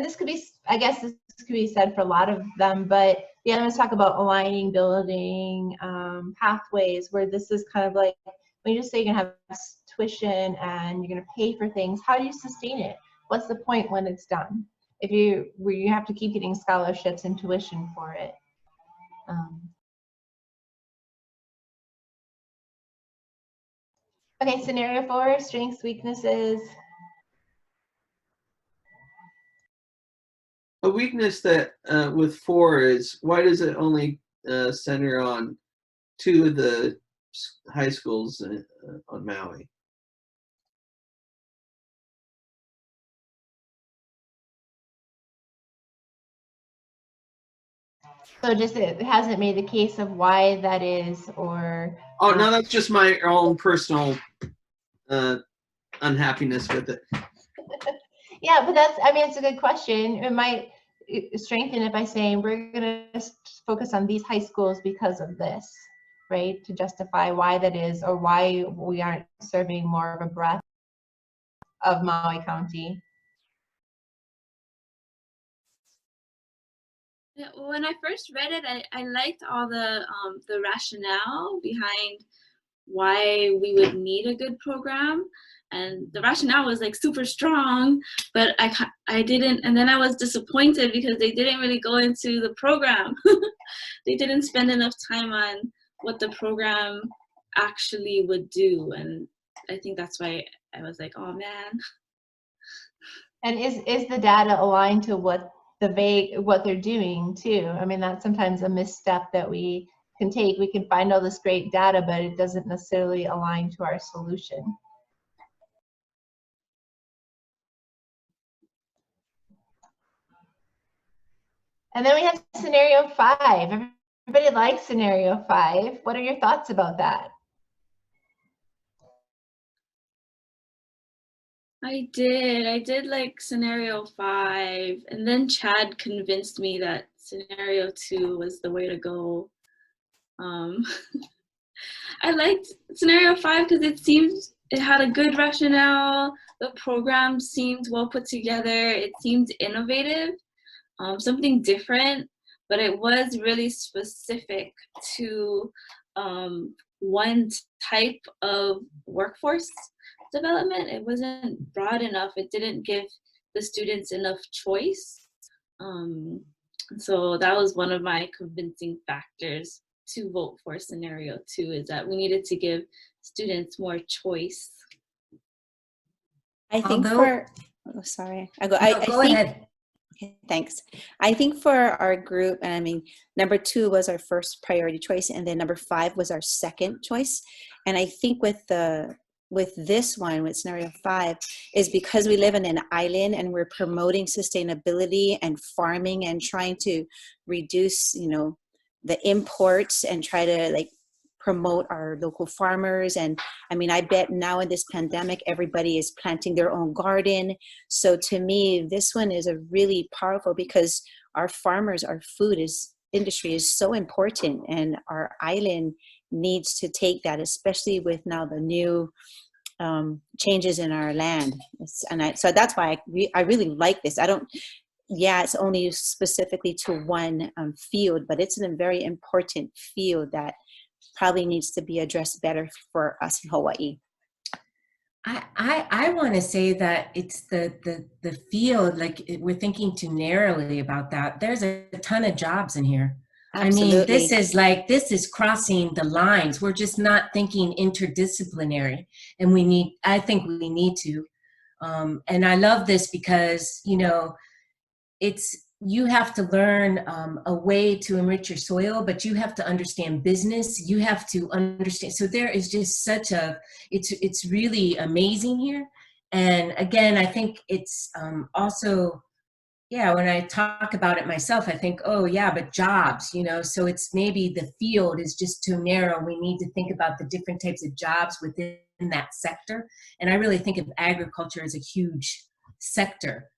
this could be, I guess this could be said for a lot of them, but the others talk about aligning, building pathways, where this is kind of like when you just say you're gonna have tuition and you're gonna pay for things. How do you sustain it? What's the point when it's done? If you have to keep getting scholarships and tuition for it. Okay, scenario 4, strengths, weaknesses. A weakness that with 4 is, why does it only center on 2 of the high schools on Maui? So just it hasn't made the case of why that is, or. Oh no, that's just my own personal unhappiness with it. Yeah, but that's, I mean, it's a good question. It might strengthen it by saying we're going to focus on these high schools because of this, right? To justify why that is, or why we aren't serving more of a breadth of Maui County. Yeah, when I first read it, I liked all the rationale behind why we would need a good program, and the rationale was like super strong, but I didn't, and then I was disappointed because they didn't really go into the program. They didn't spend enough time on what the program actually would do, and I think that's why I was like, oh man. And is the data aligned to what they're doing too? I mean, that's sometimes a misstep that we can take. We can find all this great data, but it doesn't necessarily align to our solution. And then we have scenario 5. Everybody likes scenario 5. What are your thoughts about that? I did like scenario 5, and then Chad convinced me that scenario 2 was the way to go. I liked scenario 5 because it had a good rationale. The program seemed well put together. It seemed innovative, something different, but it was really specific to one type of workforce development. It wasn't broad enough. It didn't give the students enough choice. So that was one of my convincing factors to vote for scenario 2, is that we needed to give students more choice. I think Although, oh, sorry. go ahead. Okay, thanks. I think for our group, and I mean, number 2 was our first priority choice, and then number 5 was our second choice. And I think with this one, with scenario 5, is because we live in an island and we're promoting sustainability and farming and trying to reduce, the imports and try to like promote our local farmers. And I mean, I bet now in this pandemic, everybody is planting their own garden. So to me, this one is a really powerful, because our farmers, our industry is so important, and our island needs to take that, especially with now the new changes in our land. So that's why I really like this. It's only specifically to one field, but it's a very important field that probably needs to be addressed better for us in Hawaii. I want to say that it's the field, like we're thinking too narrowly about that. There's a ton of jobs in here. Absolutely. I mean, this is crossing the lines. We're just not thinking interdisciplinary, and I think we need to. And I love this because, you have to learn a way to enrich your soil, but you have to understand business. You have to understand. So there is just it's really amazing here. And again, I think it's also, when I talk about it myself, I think, oh yeah, but jobs, so it's maybe the field is just too narrow. We need to think about the different types of jobs within that sector. And I really think of agriculture as a huge sector.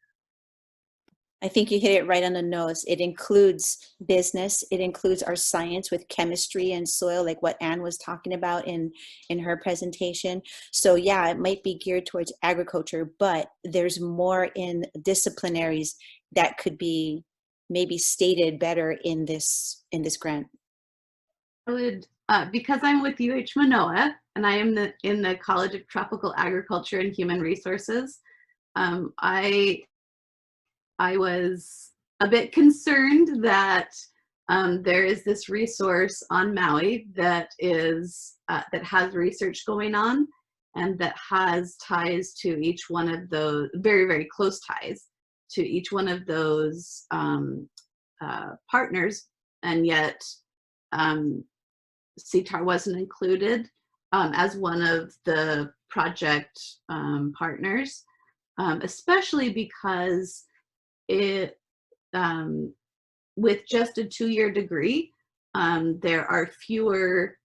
I think you hit it right on the nose. It includes business. It includes our science with chemistry and soil, like what Anne was talking about in her presentation. So yeah, it might be geared towards agriculture, but there's more in disciplinaries that could be maybe stated better in this grant. I would, because I'm with UH Manoa and I am in the College of Tropical Agriculture and Human Resources, I was a bit concerned that there is this resource on Maui that has research going on, and that has ties to each one of those, very, very close ties to each one of those partners, and yet CTAR wasn't included as one of the project partners, especially because with just a 2-year degree, there are fewer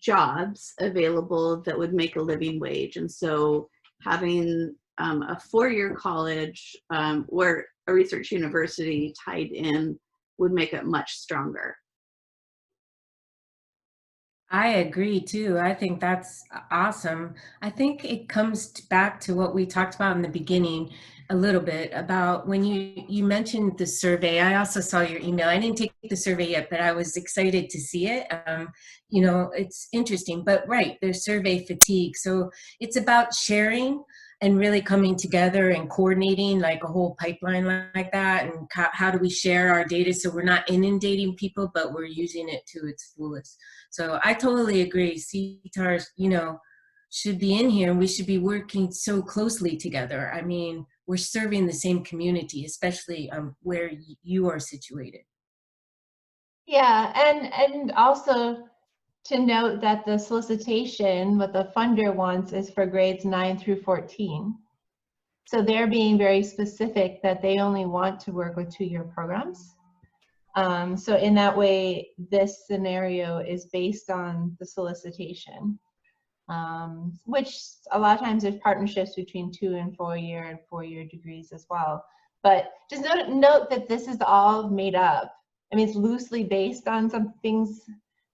jobs available that would make a living wage. And so having a 4-year college where a research university tied in would make it much stronger. I agree too. I think that's awesome. I think it comes back to what we talked about in the beginning. a little bit about when you mentioned the survey. I also saw your email. I didn't take the survey yet, but I was excited to see it. You know, it's interesting, but right, there's survey fatigue. So it's about sharing and really coming together and coordinating like a whole pipeline like that. And how do we share our data so we're not inundating people, but we're using it to its fullest. So I totally agree. CTARs, you know, should be in here, and we should be working so closely together. I mean, we're serving the same community, especially where you are situated. Yeah, and also to note that the solicitation, what the funder wants is for grades 9 through 14. So they're being very specific that they only want to work with 2-year programs. So in that way, this scenario is based on the solicitation. Which a lot of times there's partnerships between 2- and 4-year and 4-year degrees as well. But just note that this is all made up. I mean, it's loosely based on some things,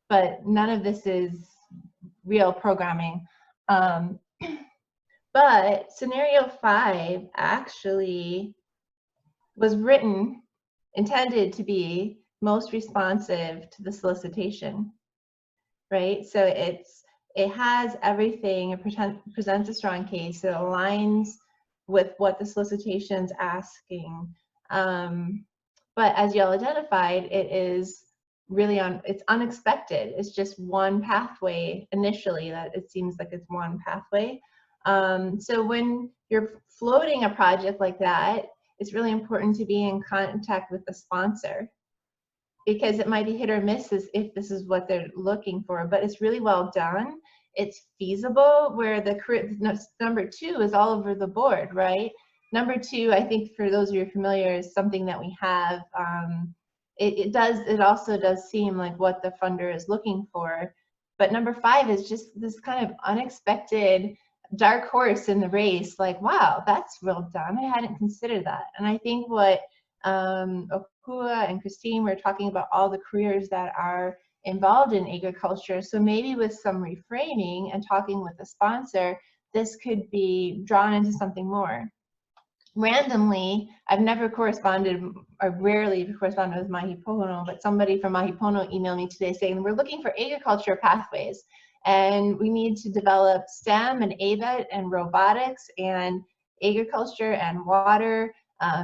but none of this is real programming. But scenario 5 actually was intended to be most responsive to the solicitation, right? So it has everything, it presents a strong case, it aligns with what the solicitation's asking. But as y'all identified, it is really it's unexpected. It's just one pathway initially, that it seems like it's one pathway. So when you're floating a project like that, it's really important to be in contact with the sponsor, because it might be hit or miss if this is what they're looking for, but it's really well done. It's feasible, where the number 2 is all over the board, right? Number 2, I think for those of you familiar, is something that we have. It also does seem like what the funder is looking for. But number 5 is just this kind of unexpected dark horse in the race. Like, wow, that's well done. I hadn't considered that. And I think what Okua and Christine were talking about, all the careers that are involved in agriculture. So maybe with some reframing and talking with the sponsor, this could be drawn into something more. Randomly, I've never corresponded, or rarely corresponded with Mahipono, but somebody from Mahipono emailed me today saying, we're looking for agriculture pathways, and we need to develop STEM and AVET and robotics and agriculture and water.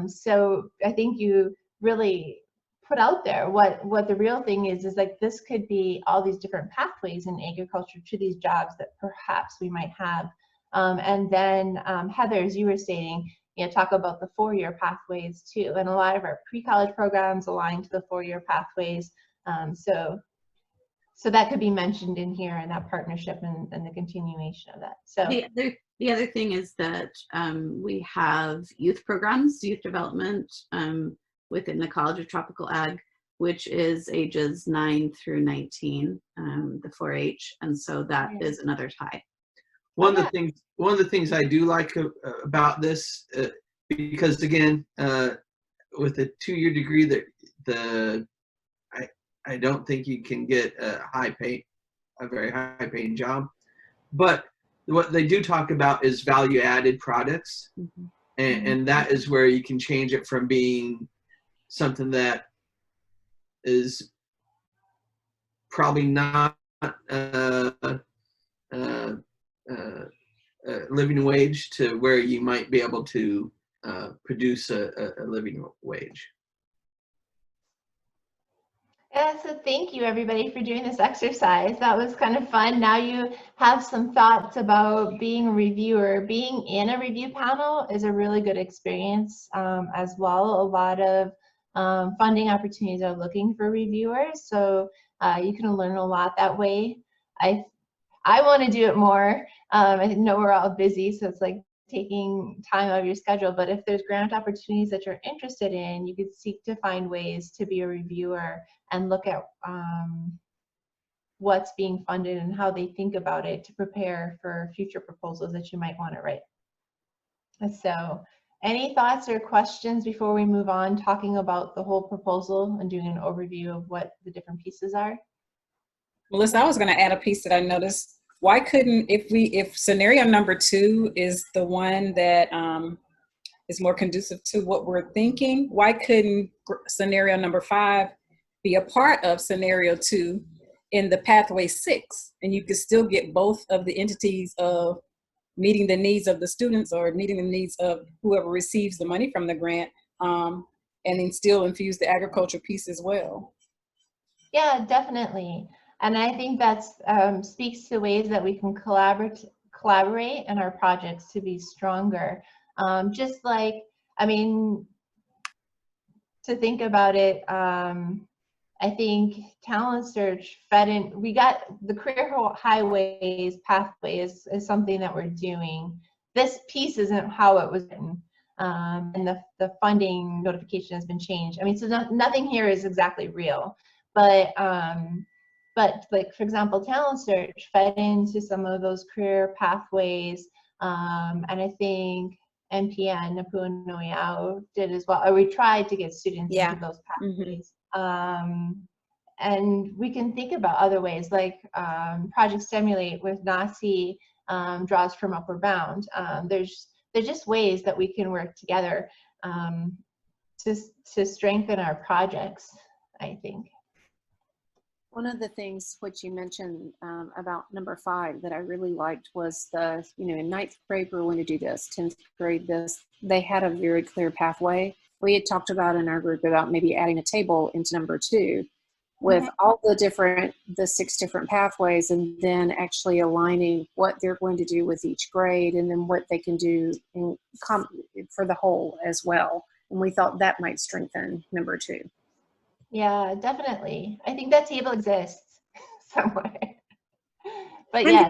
So I think you really put out there what the real thing is like, this could be all these different pathways in agriculture to these jobs that perhaps we might have. And then Heather, as you were stating, you know, talk about the 4-year pathways too, and a lot of our pre-college programs align to the 4-year pathways. So that could be mentioned in here, in that partnership and the continuation of that. So the other thing is that we have youth programs, youth development within the College of Tropical Ag, which is ages 9 through 19, the 4-H, and so that is another tie. One of the things I do like about this, because again, with a 2-year degree, I don't think you can get a very high paying job. But what they do talk about is value added products, and that is where you can change it from being something that is probably not living wage to where you might be able to produce a living wage. Yeah, so thank you everybody for doing this exercise. That was kind of fun. Now you have some thoughts about being a reviewer. Being in a review panel is a really good experience as well. A lot of funding opportunities are looking for reviewers, so you can learn a lot that way. I want to do it more. I know we're all busy, so it's like taking time out of your schedule, but if there's grant opportunities that you're interested in, you could seek to find ways to be a reviewer and look at what's being funded and how they think about it to prepare for future proposals that you might want to write. So any thoughts or questions before we move on talking about the whole proposal and doing an overview of what the different pieces are? Melissa, I was going to add a piece that I noticed. Why couldn't, if scenario number 2 is the one that is more conducive to what we're thinking, why couldn't scenario number 5 be a part of scenario 2 in the pathway 6? And you could still get both of the entities of meeting the needs of the students or meeting the needs of whoever receives the money from the grant, and then still infuse the agriculture piece as well. Yeah, definitely. And I think that's speaks to ways that we can collaborate in our projects to be stronger. Just like, I mean, to think about it, I think talent search fed in, we got the career highways pathways is something that we're doing. This piece isn't how it was written. And the funding notification has been changed. I mean, so nothing here is exactly real, but like, for example, talent search fed into some of those career pathways. And I think NPN, Napua Noyao, did as well, or we tried to get students into those pathways. And we can think about other ways, like Project Stimulate with NACI draws from Upward Bound. There's just ways that we can work together to strengthen our projects, I think. One of the things which you mentioned about number 5 that I really liked was the, in 9th grade we're going to do this, 10th grade this. They had a very clear pathway. We had talked about in our group about maybe adding a table into number 2 with all the 6 different pathways, and then actually aligning what they're going to do with each grade and then what they can do for the whole as well. And we thought that might strengthen number 2. Yeah, definitely. I think that table exists somewhere. But yeah.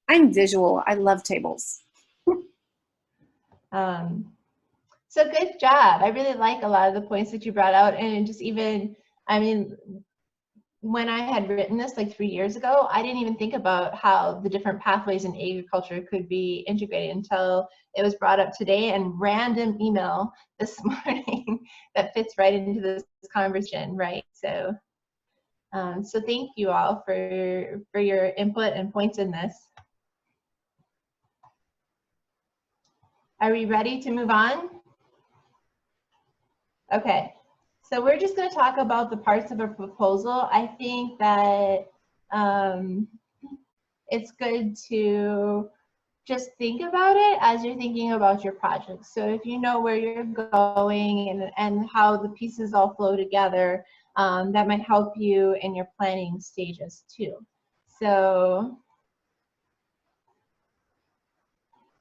I'm visual. I love tables. So good job. I really like a lot of the points that you brought out, and just even, I mean, when I had written this like 3 years ago, I didn't even think about how the different pathways in agriculture could be integrated until it was brought up today, and random email this morning that fits right into this conversation, right? So, so thank you all for your input and points in this. Are we ready to move on? Okay. So we're just going to talk about the parts of a proposal. I think that it's good to just think about it as you're thinking about your project. So if you know where you're going and how the pieces all flow together, that might help you in your planning stages too. So,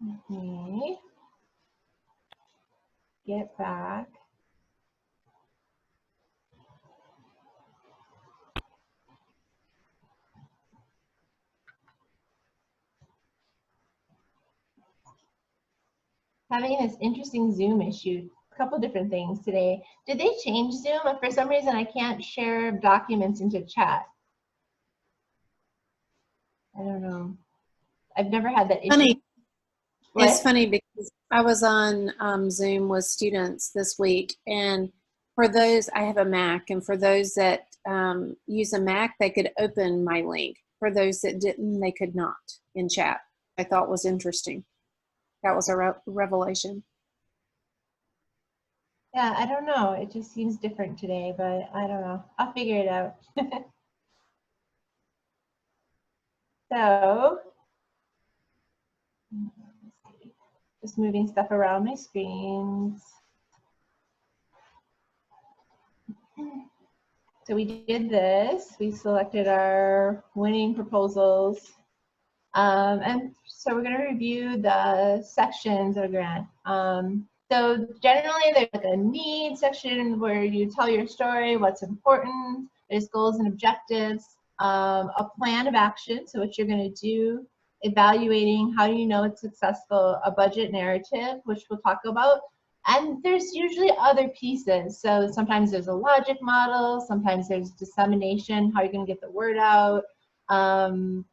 let me get back. Having this interesting Zoom issue, a couple different things today. Did they change Zoom? If for some reason I can't share documents into chat. I don't know. I've never had that issue. Funny. What? It's funny because I was on Zoom with students this week, and for those, I have a Mac, and for those that use a Mac, they could open my link. For those that didn't, they could not in chat. I thought was interesting. That was a revelation. Yeah, I don't know. It just seems different today, but I don't know. I'll figure it out. So, just moving stuff around my screens. So we did this. We selected our winning proposals. And so we're going to review the sections of the grant. So generally there's like a need section where you tell your story, what's important, there's goals and objectives, a plan of action, so what you're going to do, evaluating how do you know it's successful, a budget narrative, which we'll talk about, and there's usually other pieces. So sometimes there's a logic model, sometimes there's dissemination, how you're going to get the word out,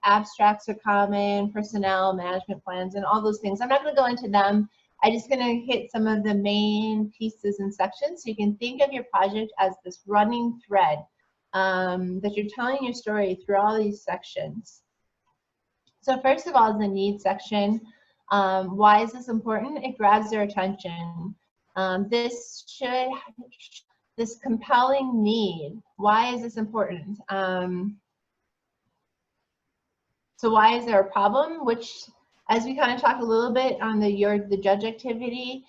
abstracts are common, personnel, management plans, and all those things. I'm not going to go into them. I'm just going to hit some of the main pieces and sections so you can think of your project as this running thread that you're telling your story through all these sections. So first of all is the need section. Why is this important? It grabs their attention. This compelling need, why is this important? So why is there a problem? Which, as we kind of talked a little bit on the judge activity,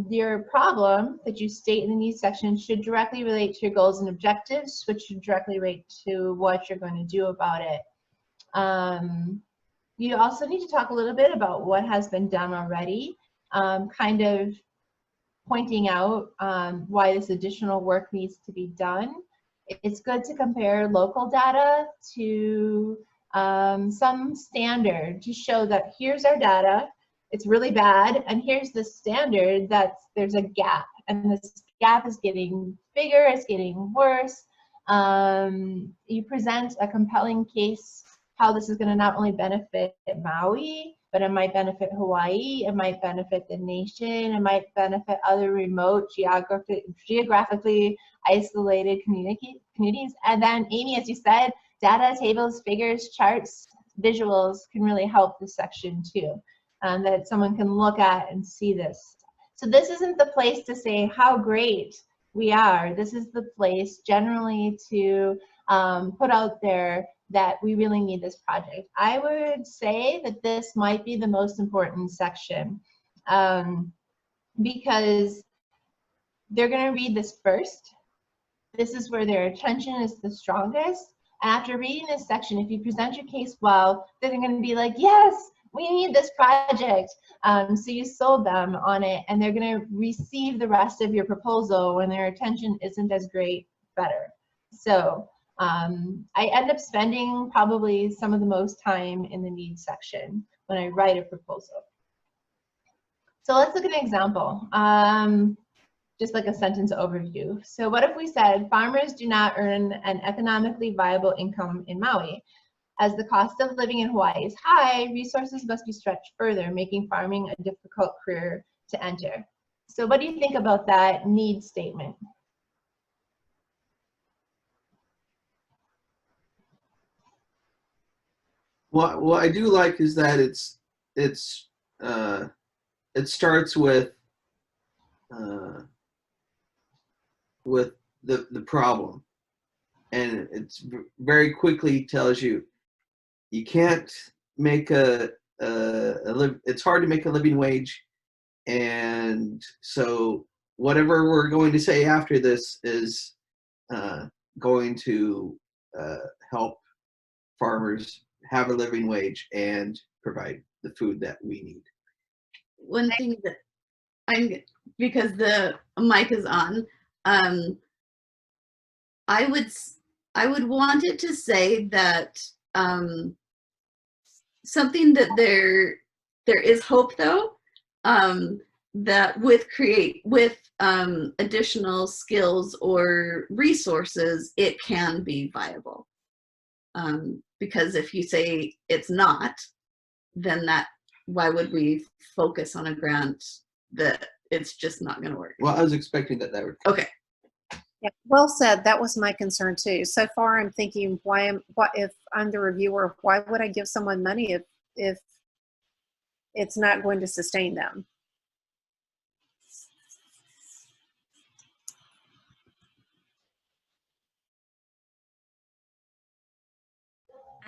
your problem that you state in the needs section should directly relate to your goals and objectives, which should directly relate to what you're going to do about it. You also need to talk a little bit about what has been done already, kind of pointing out why this additional work needs to be done. It's good to compare local data to some standard to show that here's our data, it's really bad, and here's the standard that there's a gap, and this gap is getting bigger, it's getting worse. You present a compelling case how this is going to not only benefit Maui, but it might benefit Hawaii, it might benefit the nation, it might benefit other remote, geographically isolated communities. And then, Amy, as you said, data, tables, figures, charts, visuals can really help this section too, that someone can look at and see this. So this isn't the place to say how great we are. This is the place generally to put out there that we really need this project. I would say that this might be the most important section because they're going to read this first. This is where their attention is the strongest. And after reading this section, if you present your case well, then they're going to be like, yes, we need this project. So you sold them on it, and they're going to receive the rest of your proposal when their attention isn't as great, better. So I end up spending probably some of the most time in the needs section when I write a proposal. So let's look at an example, just like a sentence overview. So what if we said farmers do not earn an economically viable income in Maui? As the cost of living in Hawaii is high, resources must be stretched further, making farming a difficult career to enter. So what do you think about that need statement? What I do like is that it starts with the problem, and it's very quickly tells you you can't make it's hard to make a living wage, and so whatever we're going to say after this is going to help farmers have a living wage and provide the food that we need. One thing that because the mic is on, I would want it to say that something that there is hope though, that with additional skills or resources, it can be viable. Because if you say it's not, then why would we focus on a grant that it's just not going to work? Well, I was expecting that would. Okay. Yeah, well said. That was my concern too. So far, I'm thinking, what if I'm the reviewer? Why would I give someone money if it's not going to sustain them?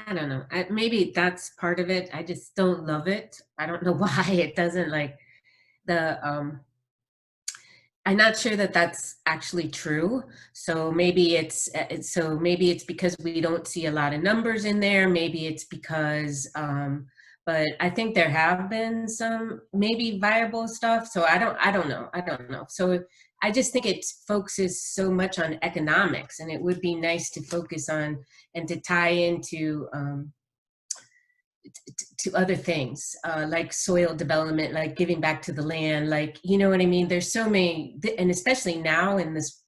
I don't know. Maybe that's part of it. I just don't love it. I don't know why it doesn't like I'm not sure that that's actually true. So maybe it's because we don't see a lot of numbers in there. Maybe it's because, but I think there have been some maybe viable stuff. So I don't know. So I just think it focuses so much on economics, and it would be nice to focus on and to tie into to other things like soil development, like giving back to the land, like, you know what I mean? There's so many, and especially now in this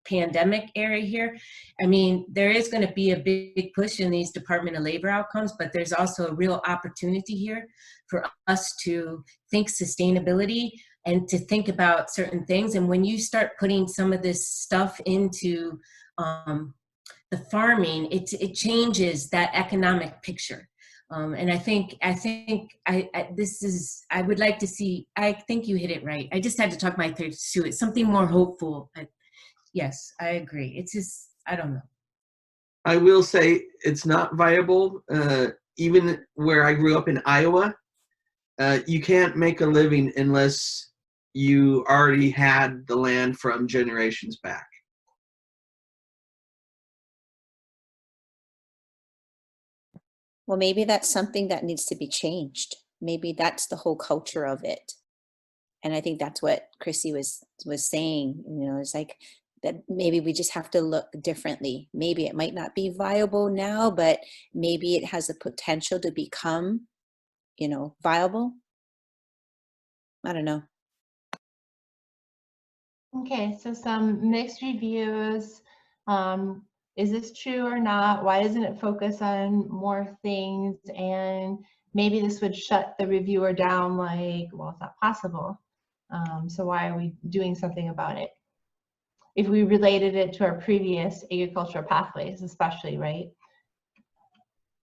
pandemic area here, I mean, there is going to be a big push in these Department of Labor outcomes, but there's also a real opportunity here for us to think sustainability and to think about certain things. And when you start putting some of this stuff into the farming, it changes that economic picture. And I think this is, I would like to see, I think you hit it right. I just had to talk my through to it, something more hopeful. Yes, I agree. It's just, I don't know. I will say it's not viable. Even where I grew up in Iowa, you can't make a living unless you already had the land from generations back. Well, maybe that's something that needs to be changed. Maybe that's the whole culture of it. And I think that's what Chrissy was saying, you know, it's like that maybe we just have to look differently. Maybe it might not be viable now, but maybe it has the potential to become, you know, viable. I don't know. Okay, so some mixed reviews. Is this true or not? Why doesn't it focus on more things? And maybe this would shut the reviewer down like, well, it's not possible. So why are we doing something about it? If we related it to our previous agricultural pathways, especially, right?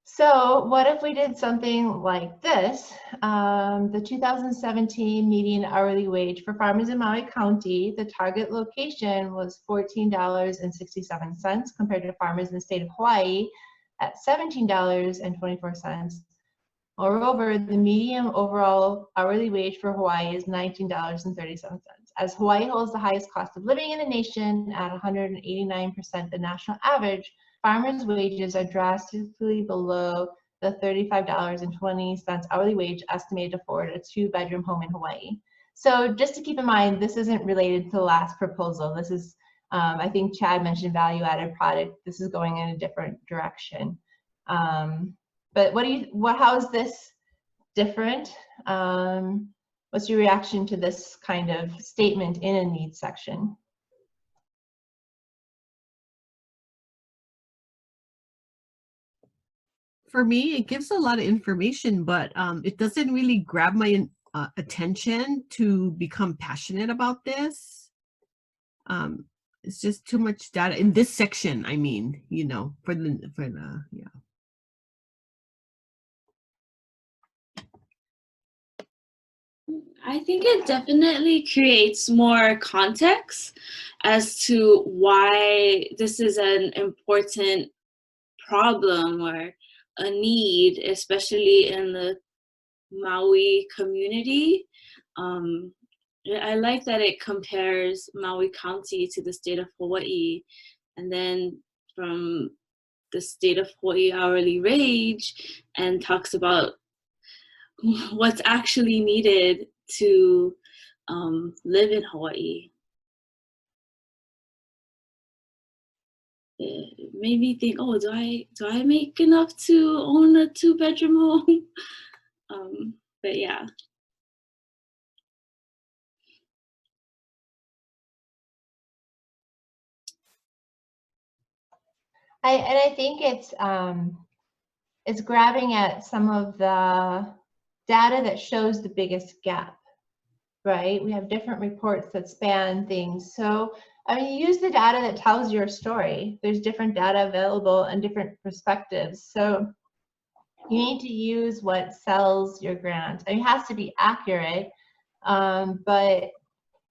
So what if we did something like this? The 2017 median hourly wage for farmers in Maui County, the target location was $14.67 compared to farmers in the state of Hawaii at $17.24. Moreover, the median overall hourly wage for Hawaii is $19.37. As Hawaii holds the highest cost of living in the nation at 189% the national average, farmers' wages are drastically below the $35.20 hourly wage estimated to afford a two-bedroom home in Hawaii. So just to keep in mind, this isn't related to the last proposal. This is, I think Chad mentioned value-added product. This is going in a different direction. But how is this different? What's your reaction to this kind of statement in a needs section? For me, it gives a lot of information, but it doesn't really grab my attention to become passionate about this. It's just too much data in this section. I mean, you know, for the yeah. I think it definitely creates more context as to why this is an important problem or a need, especially in the Maui community. I like that it compares Maui County to the state of Hawaii, and then from the state of Hawaii hourly wage, and talks about what's actually needed to live in Hawaii. It made me think, oh, do I make enough to own a two-bedroom home? But yeah. I think it's grabbing at some of the data that shows the biggest gap, right? We have different reports that span things. So, I mean, you use the data that tells your story. There's different data available and different perspectives. So you need to use what sells your grant. I mean, it has to be accurate, but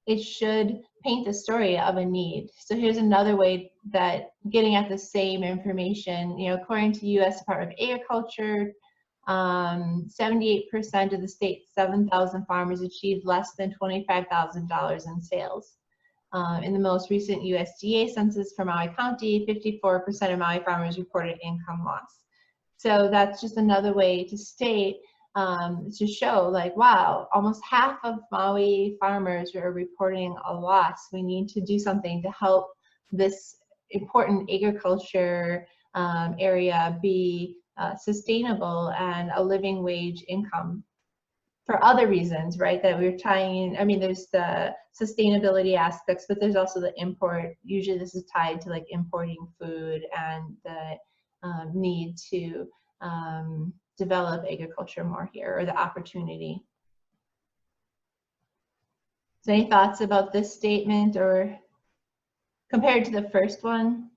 it should paint the story of a need. So here's another way that getting at the same information, you know, according to U.S. Department of Agriculture, 78% of the state's 7,000 farmers achieved less than $25,000 in sales. In the most recent USDA census for Maui County, 54% of Maui farmers reported income loss. So that's just another way to state, to show like, wow, almost half of Maui farmers are reporting a loss. We need to do something to help this important agriculture area be sustainable and a living wage income for other reasons, right? That we're tying, I mean, there's the sustainability aspects, but there's also the import. Usually this is tied to like importing food and the need to develop agriculture more here, or the opportunity. So any thoughts about this statement or compared to the first one?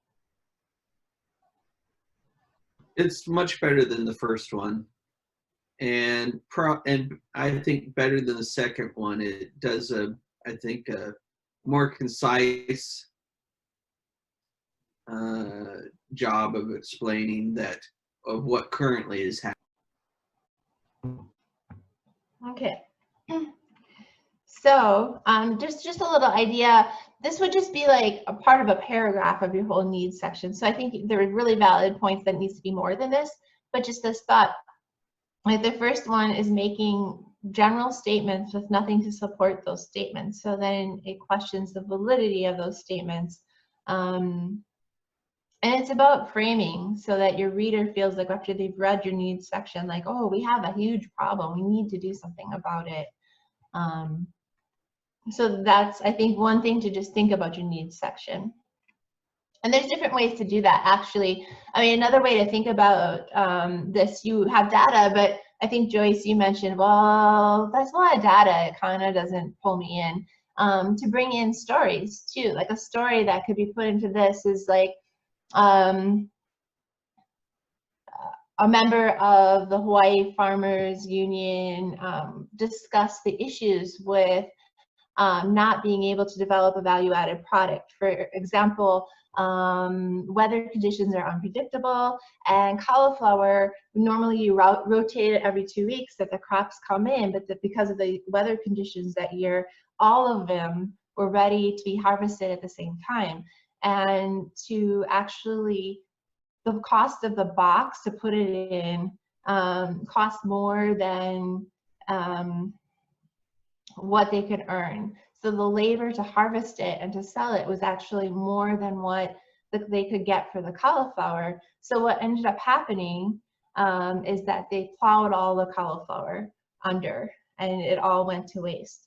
It's much better than the first one. and I think better than the second one, it does I think a more concise job of explaining of what currently is happening. Okay. So just a little idea. This would just be like a part of a paragraph of your whole needs section. So I think there are really valid points that needs to be more than this, but just this thought, like the first one is making general statements with nothing to support those statements. So then it questions the validity of those statements. And it's about framing so that your reader feels like after they've read your needs section, like, oh, we have a huge problem. We need to do something about it. So that's, I think, one thing to just think about your needs section. And there's different ways to do that, actually. I mean, another way to think about this, you have data, but I think, Joyce, you mentioned, well, that's a lot of data. It kind of doesn't pull me in. To bring in stories, too. Like a story that could be put into this is like, a member of the Hawaii Farmers Union discussed the issues with not being able to develop a value-added product. For example, weather conditions are unpredictable, and cauliflower, normally you rotate it every 2 weeks that the crops come in, but because of the weather conditions that year, all of them were ready to be harvested at the same time. And to actually, the cost of the box to put it in cost more than what they could earn. So the labor to harvest it and to sell it was actually more than what they could get for the cauliflower. So what ended up happening is that they plowed all the cauliflower under and it all went to waste.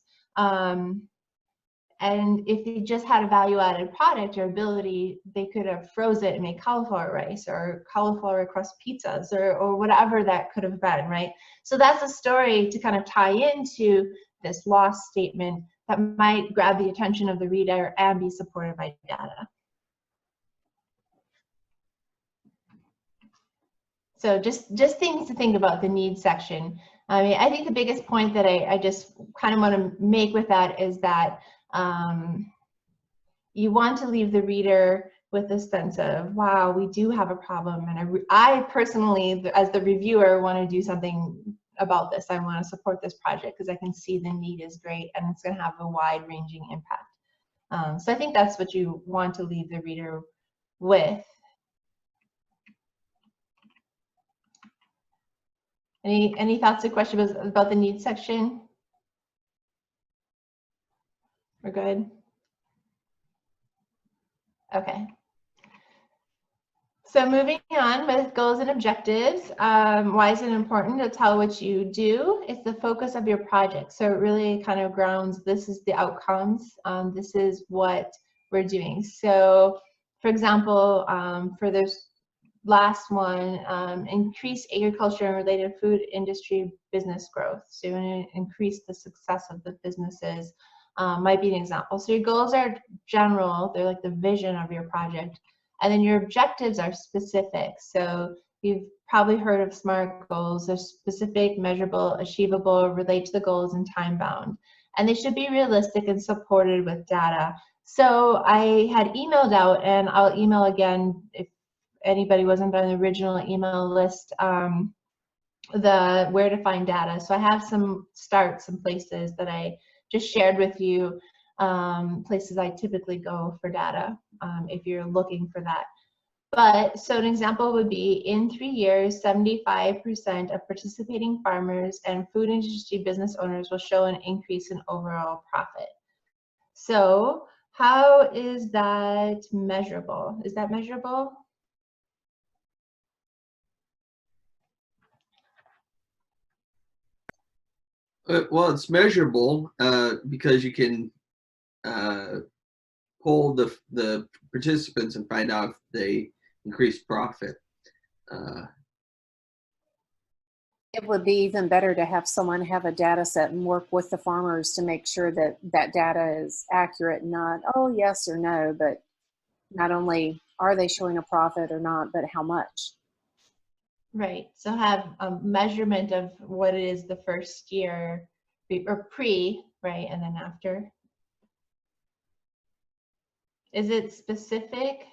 And if they just had a value-added product or ability, they could have froze it and made cauliflower rice or cauliflower crust pizzas or whatever that could have been, right? So that's a story to kind of tie into this loss statement that might grab the attention of the reader and be supported by data. So just things to think about the needs section. I mean, I think the biggest point that I just kind of want to make with that is that you want to leave the reader with a sense of, wow, we do have a problem. And I personally, as the reviewer, want to do something about this. I want to support this project because I can see the need is great and it's going to have a wide-ranging impact. So I think that's what you want to leave the reader with. Any thoughts or questions about the needs section? We're good? Okay. So moving on with goals and objectives, why is it important to tell what you do? It's the focus of your project. So it really kind of grounds, this is the outcomes, this is what we're doing. So for example, for this last one, increase agriculture and related food industry business growth. So you want to increase the success of the businesses, might be an example. So your goals are general, they're like the vision of your project. And then your objectives are specific. So you've probably heard of SMART goals. They're specific, measurable, achievable, relate to the goals, and time bound. And they should be realistic and supported with data. So I had emailed out, and I'll email again if anybody wasn't on the original email list, the where to find data. So I have some places that I just shared with you, places I typically go for data if you're looking for that. But so an example would be, in 3 years, 75% of participating farmers and food industry business owners will show an increase in overall profit. So how is that measurable? Is that measurable? Well, it's measurable because you can poll the participants and find out if they increase profit. It would be even better to have someone have a data set and work with the farmers to make sure that that data is accurate, not, oh, yes or no, but not only are they showing a profit or not, but how much. Right. So have a measurement of what it is the first year or pre, right, and then after. Is it specific?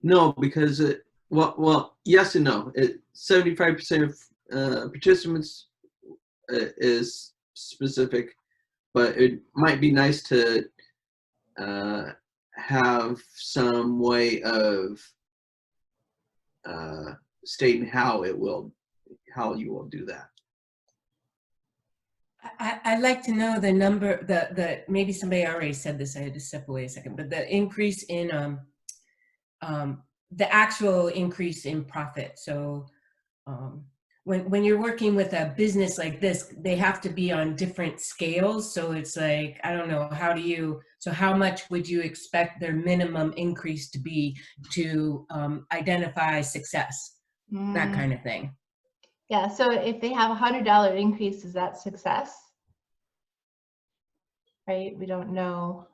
No, because well, yes and no. 75% of participants is specific, but it might be nice to have some way of stating how you will do that. I'd like to know the number, maybe somebody already said this, I had to step away a second, but the increase in, the actual increase in profit. So when you're working with a business like this, they have to be on different scales. So it's like, I don't know, so how much would you expect their minimum increase to be to identify success? That kind of thing. Yeah, so if they have $100 increase, is that success? Right, we don't know.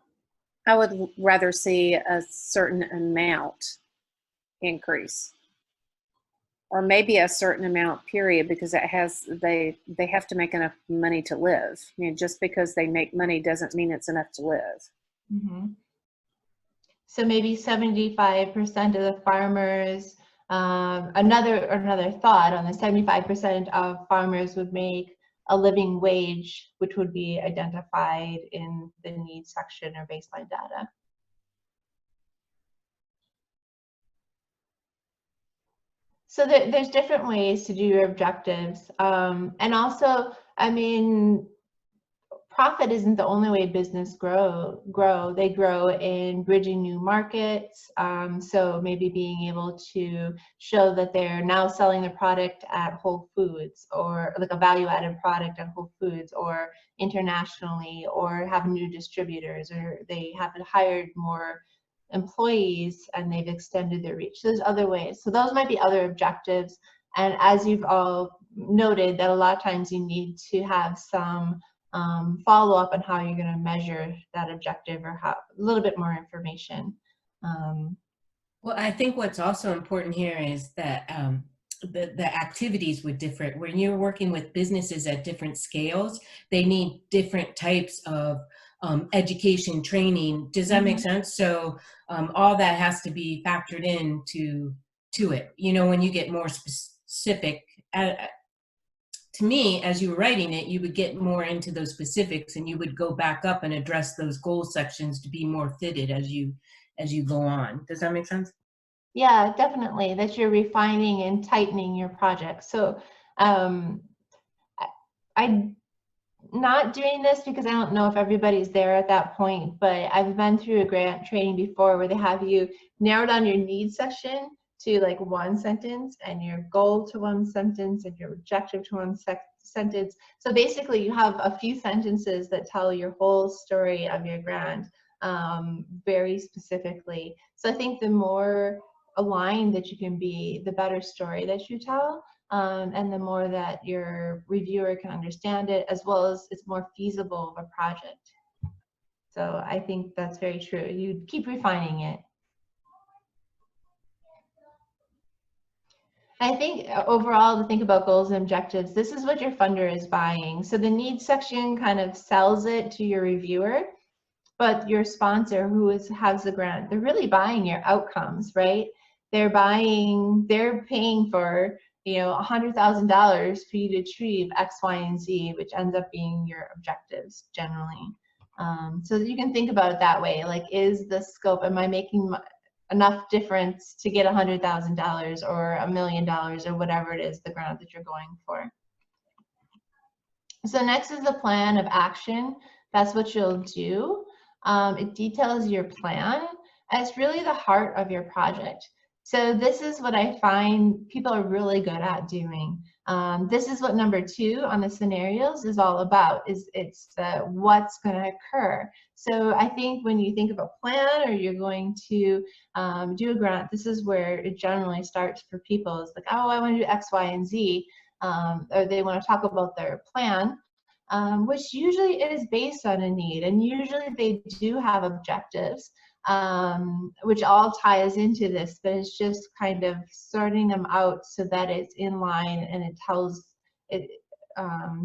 I would rather see a certain amount increase, or maybe a certain amount period, because it has, they have to make enough money to live. I mean, just because they make money doesn't mean it's enough to live. Mm-hmm. So maybe 75% of the farmers, another thought on the 75% of farmers would make a living wage, which would be identified in the needs section or baseline data. So there's different ways to do your objectives. And also, I mean, profit isn't the only way business grow. They grow in bridging new markets. So maybe being able to show that they're now selling the product at Whole Foods, or like a value-added product at Whole Foods, or internationally, or have new distributors, or they have hired more employees and they've extended their reach. So there's other ways. So those might be other objectives. And as you've all noted, that a lot of times you need to have some follow up on how you're going to measure that objective, or how a little bit more information. Well, I think what's also important here is that the activities would differ. When you're working with businesses at different scales, they need different types of education, training. Does that make sense? So all that has to be factored into it. You know, when you get more specific, to me, as you were writing it, you would get more into those specifics, and you would go back up and address those goal sections to be more fitted as you go on. Does that make sense? Yeah, definitely. That you're refining and tightening your project. So I'm not doing this because I don't know if everybody's there at that point, but I've been through a grant training before where they have you narrow down your needs section to like one sentence, and your goal to one sentence, and your objective to one sentence. So basically you have a few sentences that tell your whole story of your grant very specifically. So I think the more aligned that you can be, the better story that you tell. And the more that your reviewer can understand it, as well as it's more feasible of a project. So I think that's very true. You keep refining it. I think overall, to think about goals and objectives, this is what your funder is buying. So the needs section kind of sells it to your reviewer, but your sponsor, who has the grant, they're really buying your outcomes, right? They're paying for, you know, $100,000 for you to achieve X, Y, and Z, which ends up being your objectives generally. So you can think about it that way. Like, is the scope, am I making enough difference to get $100,000 or $1 million or whatever it is, the grant that you're going for? So next is the plan of action. That's what you'll do. It details your plan. And it's really the heart of your project. So this is what I find people are really good at doing. This is what number 2 on the scenarios is all about, it's what's going to occur. So I think when you think of a plan, or you're going to do a grant, this is where it generally starts for people. It's like, oh, I want to do X, Y, and Z, or they want to talk about their plan. which usually is based on a need, and usually they do have objectives, which all ties into this, but it's just kind of sorting them out so that it's in line and it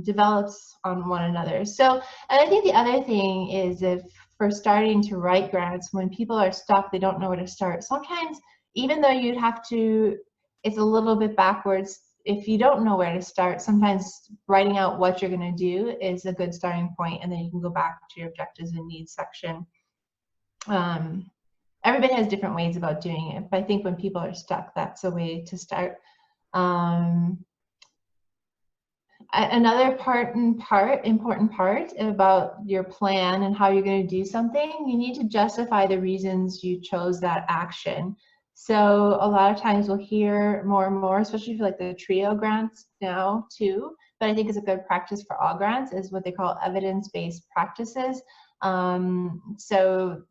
develops on one another. So, and I think the other thing is, if for starting to write grants, when people are stuck, they don't know where to start. Sometimes, even though you'd have to, it's a little bit backwards. If you don't know where to start, sometimes writing out what you're going to do is a good starting point, and then you can go back to your objectives and needs section. Everybody has different ways about doing it, but I think when people are stuck, that's a way to start. Another important part about your plan and how you're going to do something, you need to justify the reasons you chose that action. So a lot of times we'll hear more and more, especially for like the TRIO grants now too, but I think it's a good practice for all grants, is what they call evidence-based practices. So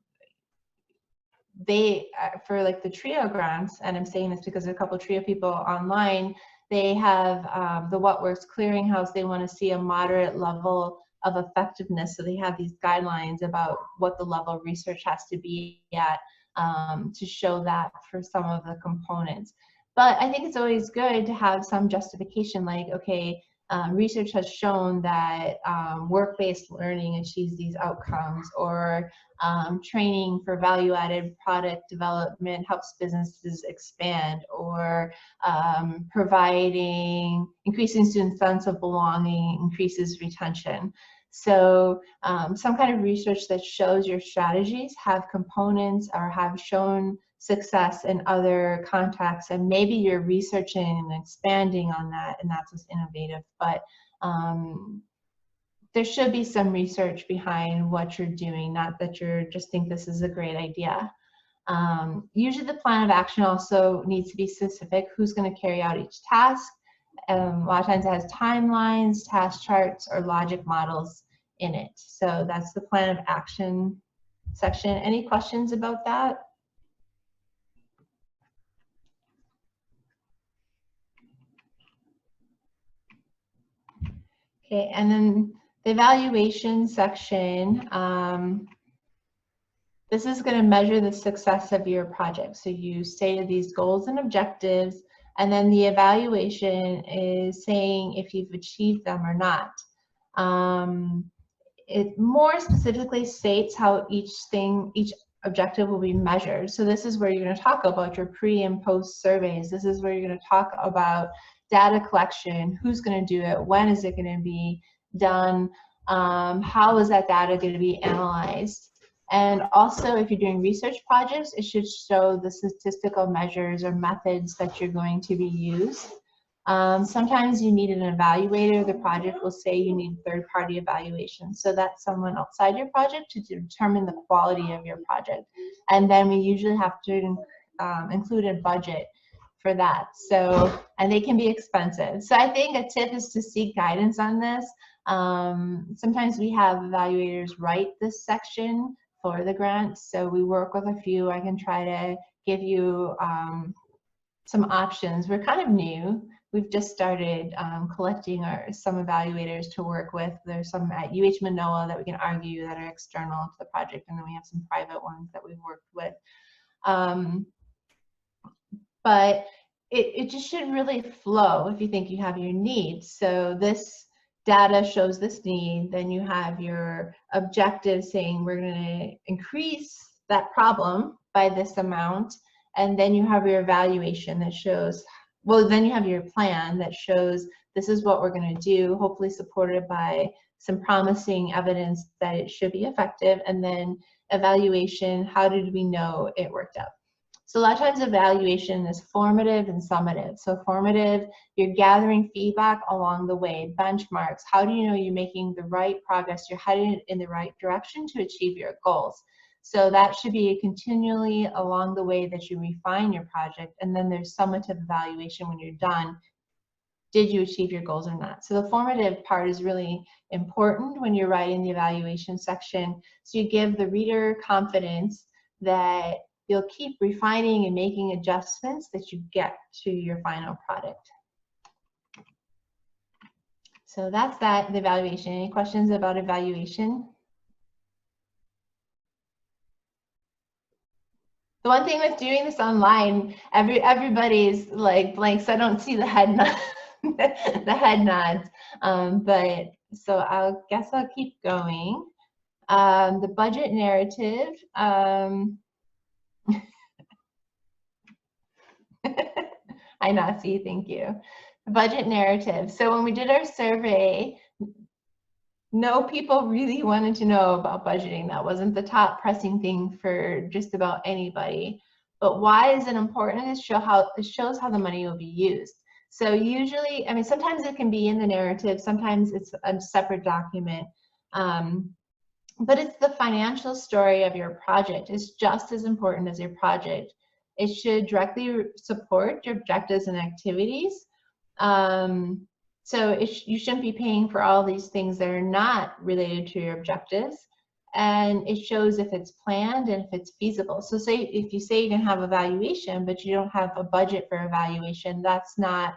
they, for like the TRIO grants, and I'm saying this because there's a couple of TRIO people online, they have the What Works Clearinghouse. They want to see a moderate level of effectiveness. So they have these guidelines about what the level of research has to be at to show that for some of the components. But I think it's always good to have some justification, like, okay, research has shown that work-based learning achieves these outcomes, or training for value-added product development helps businesses expand, or increasing students' sense of belonging increases retention. So some kind of research that shows your strategies have components or have shown success in other contexts, and maybe you're researching and expanding on that, and that's what's innovative. But there should be some research behind what you're doing, not that you're just think this is a great idea. Usually the plan of action also needs to be specific. Who's going to carry out each task? A lot of times it has timelines, task charts, or logic models in it. So that's the plan of action section. Any questions about that? Okay, and then the evaluation section, this is going to measure the success of your project. So you stated these goals and objectives, and then the evaluation is saying if you've achieved them or not. It more specifically states how each objective will be measured. So this is where you're going to talk about your pre and post surveys. This is where you're going to talk about data collection, who's going to do it, when is it going to be done, how is that data going to be analyzed. And also, if you're doing research projects, it should show the statistical measures or methods that you're going to be used. Sometimes you need an evaluator. The project will say you need third-party evaluation. So that's someone outside your project to determine the quality of your project. And then we usually have to include a budget for that. So, and they can be expensive. So I think a tip is to seek guidance on this. Sometimes we have evaluators write this section for the grant. So we work with a few. I can try to give you some options. We're kind of new. We've just started collecting some evaluators to work with. There's some at UHMC that we can argue that are external to the project, and then we have some private ones that we've worked with. But it just should really flow if you think you have your needs. So this data shows this need, then you have your objective saying we're going to increase that problem by this amount, and then you have your evaluation that shows, well, then you have your plan that shows this is what we're going to do, hopefully supported by some promising evidence that it should be effective, and then evaluation, how did we know it worked out? So a lot of times evaluation is formative and summative. So formative, you're gathering feedback along the way, benchmarks. How do you know you're making the right progress? You're headed in the right direction to achieve your goals. So that should be continually along the way that you refine your project. And then there's summative evaluation when you're done. Did you achieve your goals or not? So the formative part is really important when you're writing the evaluation section. So you give the reader confidence that you'll keep refining and making adjustments that you get to your final product. So that's that, the evaluation. Any questions about evaluation? The one thing with doing this online, everybody's like blank, so I don't see the head nod, the head nods. But so I'll keep going. The budget narrative. I not see, thank you. The budget narrative. So when we did our survey, no people really wanted to know about budgeting. That wasn't the top pressing thing for just about anybody. But why is it important? It shows how the money will be used. So usually, I mean, sometimes it can be in the narrative, sometimes it's a separate document. But it's the financial story of your project. It's just as important as your project. It should directly support your objectives and activities. So you shouldn't be paying for all these things that are not related to your objectives. And it shows if it's planned and if it's feasible. So say if you say you're going to have evaluation, but you don't have a budget for evaluation, that's not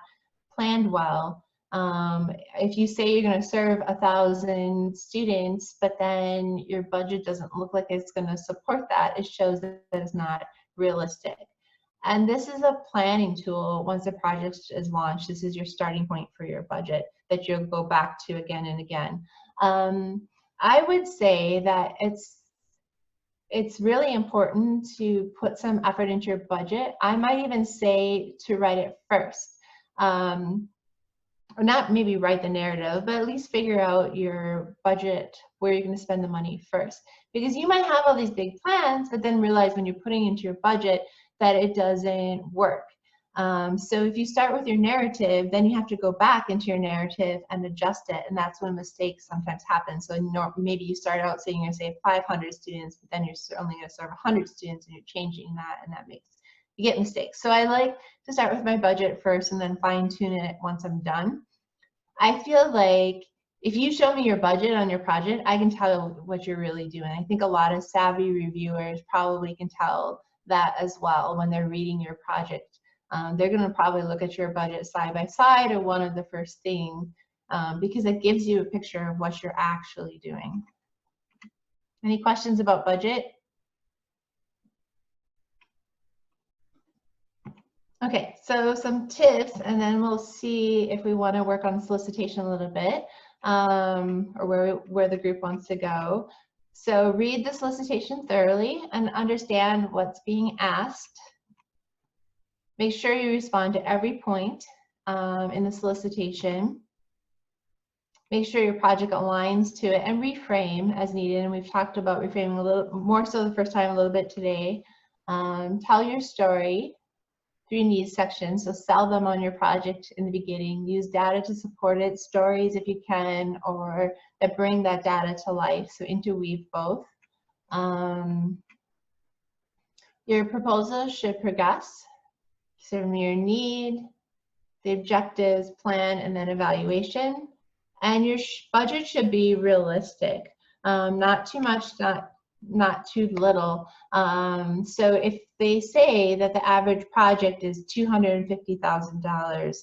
planned well. If you say you're going to serve 1,000 students, but then your budget doesn't look like it's going to support that, it shows that it's not realistic. And this is a planning tool. Once the project is launched, this is your starting point for your budget that you'll go back to again and again. I would say that it's really important to put some effort into your budget. I might even say to write it first. Or not maybe write the narrative, but at least figure out your budget, where you're going to spend the money first. Because you might have all these big plans, but then realize when you're putting into your budget that it doesn't work. So if you start with your narrative, then you have to go back into your narrative and adjust it, and that's when mistakes sometimes happen. So maybe you start out saying you're going to say 500 students, but then you're only going to serve 100 students, and you're changing that, and that makes you get mistakes. So I like to start with my budget first and then fine tune it once I'm done. I feel like if you show me your budget on your project, I can tell what you're really doing. I think a lot of savvy reviewers probably can tell that as well when they're reading your project. They're going to probably look at your budget side by side, or one of the first things, because it gives you a picture of what you're actually doing. Any questions about budget? Okay, so some tips, and then we'll see if we want to work on solicitation a little bit, or where the group wants to go. So read the solicitation thoroughly and understand what's being asked. Make sure you respond to every point in the solicitation. Make sure your project aligns to it, and reframe as needed. And we've talked about reframing a little more so the first time, a little bit today. Tell your story through your needs section. So sell them on your project in the beginning. Use data to support it, stories if you can, or that bring that data to life. So interweave both. Your proposal should progress. So your need, the objectives, plan, and then evaluation. And your budget should be realistic. Not too much, not too little. So if they say that the average project is $250,000,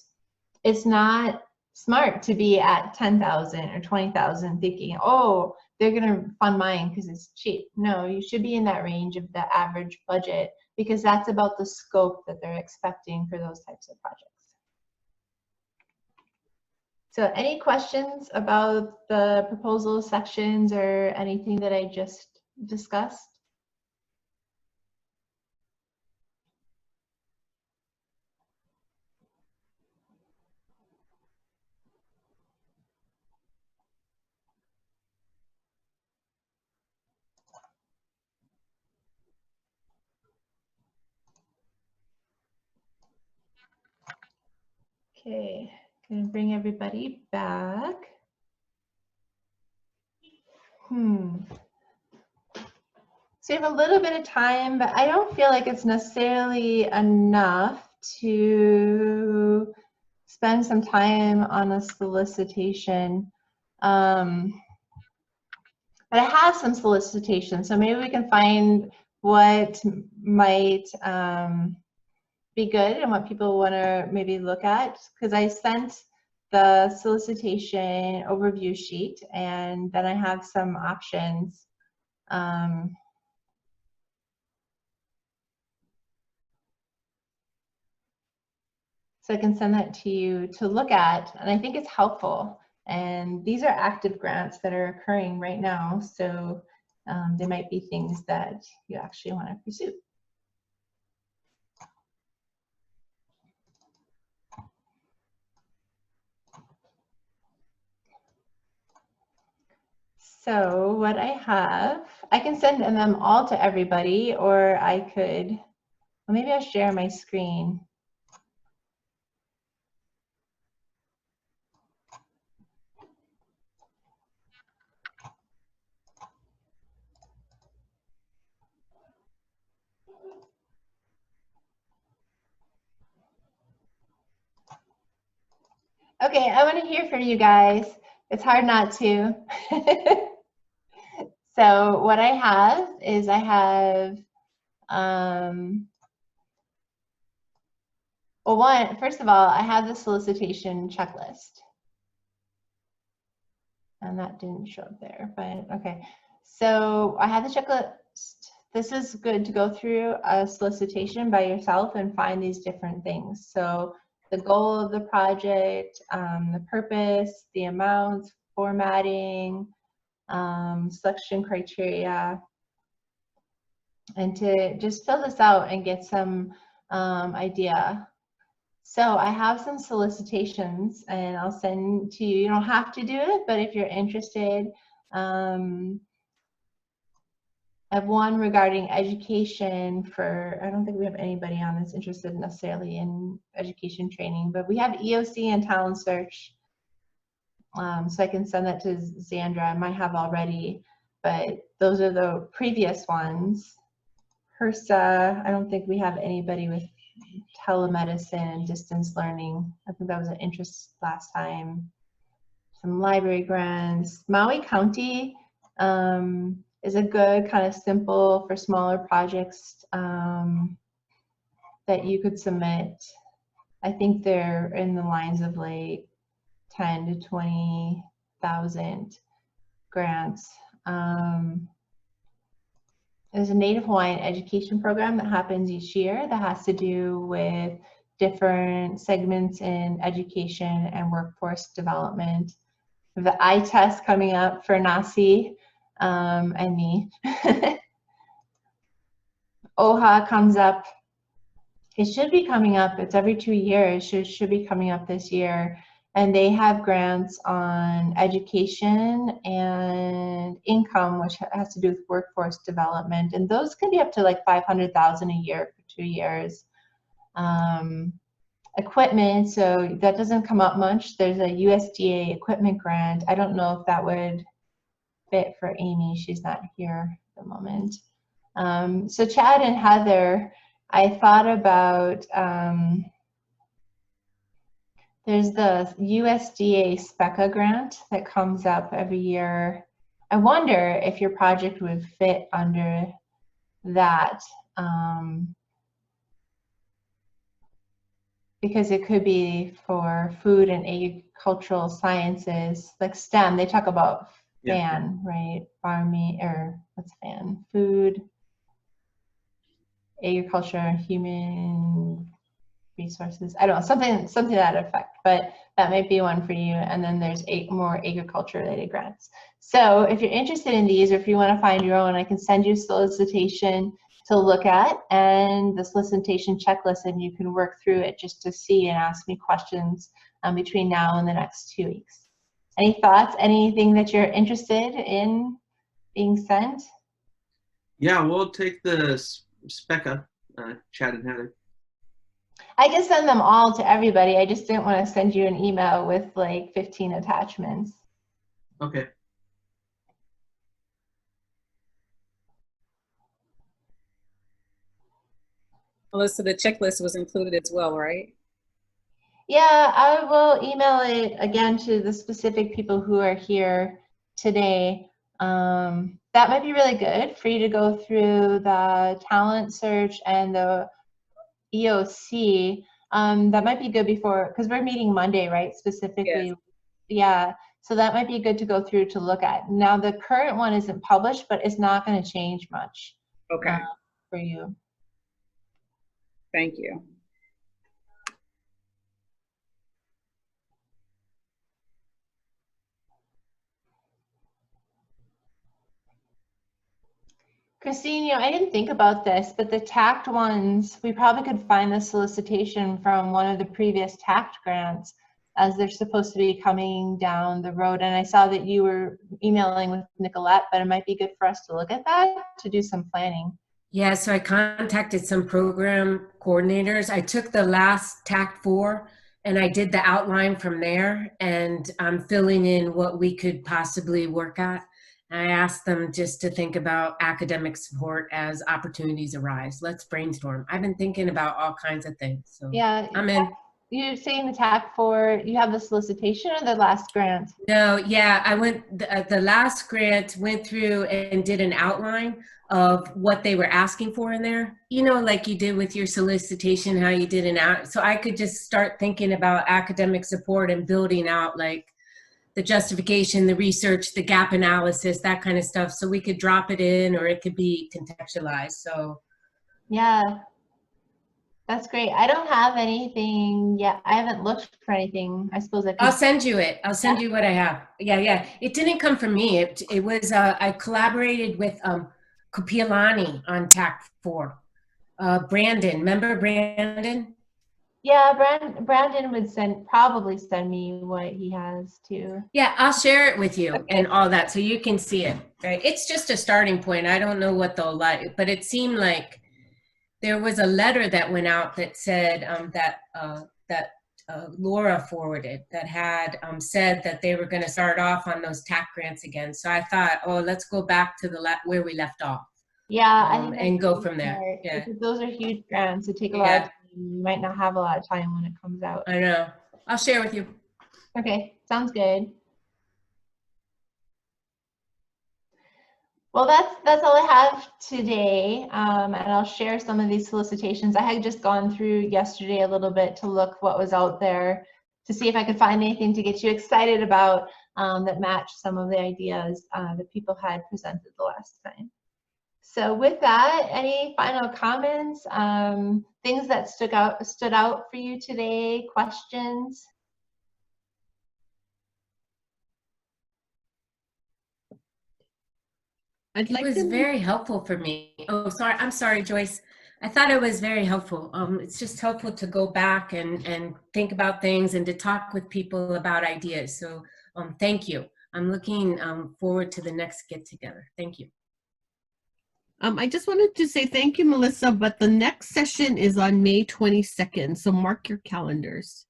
it's not smart to be at 10,000 or 20,000 thinking, oh, they're going to fund mine because it's cheap. No, you should be in that range of the average budget, because that's about the scope that they're expecting for those types of projects. So any questions about the proposal sections or anything that I just discussed? Okay, gonna bring everybody back. So you have a little bit of time, but I don't feel like it's necessarily enough to spend some time on a solicitation. But I have some solicitations, so maybe we can find what might be good and what people want to maybe look at, because I sent the solicitation overview sheet, and then I have some options. So I can send that to you to look at, and I think it's helpful. And these are active grants that are occurring right now, so they might be things that you actually want to pursue. So what I have, I can send them all to everybody, or I could, well, maybe I'll share my screen. Okay, I want to hear from you guys. It's hard not to. So what I have is I have, well, first of all, I have the solicitation checklist. And that didn't show up there, but okay. So I have the checklist. This is good to go through a solicitation by yourself and find these different things. So the goal of the project, the purpose, the amounts, formatting, selection criteria, and to just fill this out and get some idea. So I have some solicitations, and I'll send to you. You don't have to do it, but if you're interested, I have one regarding education for, I don't think we have anybody on that's interested necessarily in education training, but we have EOC and talent search. So I can send that to Xandra. I might have already, but those are the previous ones. HRSA, I don't think we have anybody with telemedicine and distance learning. I think that was an interest last time. Some library grants. Maui County is a good kind of simple for smaller projects that you could submit. I think they're in the lines of like 10 to 20,000 grants. There's a Native Hawaiian education program that happens each year that has to do with different segments in education and workforce development. The eye test coming up for Nasi and me. OHA comes up. It should be coming up. It's every 2 years. It should be coming up this year. And they have grants on education and income, which has to do with workforce development. And those can be up to like $500,000 a year for 2 years. Equipment, so that doesn't come up much. There's a USDA equipment grant. I don't know if that would fit for Amy. She's not here at the moment. So Chad and Heather, I thought about, there's the USDA SPECA grant that comes up every year. I wonder if your project would fit under that, because it could be for food and agricultural sciences, like STEM. They talk about FAN, right? Farming, or what's FAN? Food, agriculture, human resources. I don't know, something to that effect, but that might be one for you. And then there's more agriculture related grants. So if you're interested in these, or if you want to find your own, I can send you a solicitation to look at and the solicitation checklist, and you can work through it just to see and ask me questions between now and the next 2 weeks. Any thoughts? Anything that you're interested in being sent? Yeah, we'll take the SPECA, Chad and Heather. I can send them all to everybody. I just didn't want to send you an email with like 15 attachments. Okay. Melissa, the checklist was included as well, right? Yeah, I will email it again to the specific people who are here today. That might be really good for you to go through the talent search and the EOC. that might be good before, because we're meeting Monday, right? Specifically. Yes. Yeah. So that might be good to go through to look at. Now, the current one isn't published, but it's not going to change much Okay. for you. Thank you. Christine, you know, I didn't think about this, but the TACT ones, we probably could find the solicitation from one of the previous TACT grants, as they're supposed to be coming down the road. And I saw that you were emailing with Nicolette, but it might be good for us to look at that to do some planning. Yeah, so I contacted some program coordinators. I took the last TACT 4 and I did the outline from there, and I'm filling in what we could possibly work at. I asked them just to think about academic support as opportunities arise. Let's brainstorm. I've been thinking about all kinds of things. So Yeah, I'm in. You're saying the TAC for, you have the solicitation or the last grant? No, yeah, I went, the last grant went through and did an outline of what they were asking for in there. You know, like you did with your solicitation, how you did an out. So I could just start thinking about academic support and building out like the justification, the research, the gap analysis, that kind of stuff. So we could drop it in or it could be contextualized. So yeah, that's great. I don't have anything yet. I haven't looked for anything. I suppose I could. I'll send you it. I'll send you what I have. Yeah. It didn't come from me. It was, I collaborated with Kopialani on TAC 4. Brandon, remember Brandon? Yeah, Brandon would probably send me what he has too. Yeah, I'll share it with you Okay. and all that so you can see it. Right? It's just a starting point. I don't know what they'll like, but it seemed like there was a letter that went out that said that Laura forwarded that had said that they were going to start off on those TAC grants again. So I thought, oh, let's go back to where we left off. Yeah, I think and go from there. Yeah, because those are huge grants. It take a lot of time. You might not have a lot of time when it comes out. I know. I'll share with you. Okay, sounds good. Well, that's all I have today, and I'll share some of these solicitations. I had just gone through yesterday a little bit to look what was out there to see if I could find anything to get you excited about that matched some of the ideas that people had presented the last time. So with that, any final comments, things that stood out for you today, questions? It was very helpful for me. Oh, sorry. I'm sorry, Joyce. I thought it was very helpful. It's just helpful to go back and think about things and to talk with people about ideas. So thank you. I'm looking forward to the next get together. Thank you. I just wanted to say thank you, Melissa, but the next session is on May 22nd, so mark your calendars.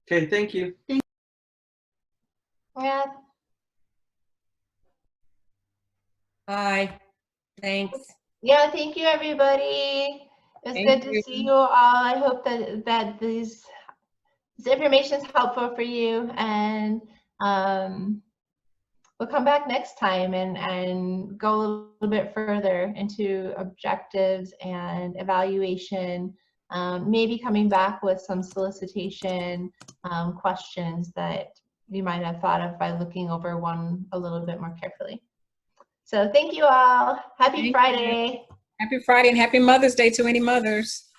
Okay, thank you. Yeah. Bye. Thanks. Yeah, thank you, everybody. It's good to see you all. I hope that this information is helpful for you, and we'll come back next time and go a little bit further into objectives and evaluation, maybe coming back with some solicitation questions that you might have thought of by looking over one a little bit more carefully. So thank you all. Happy Friday. Happy Friday and happy Mother's Day to any mothers.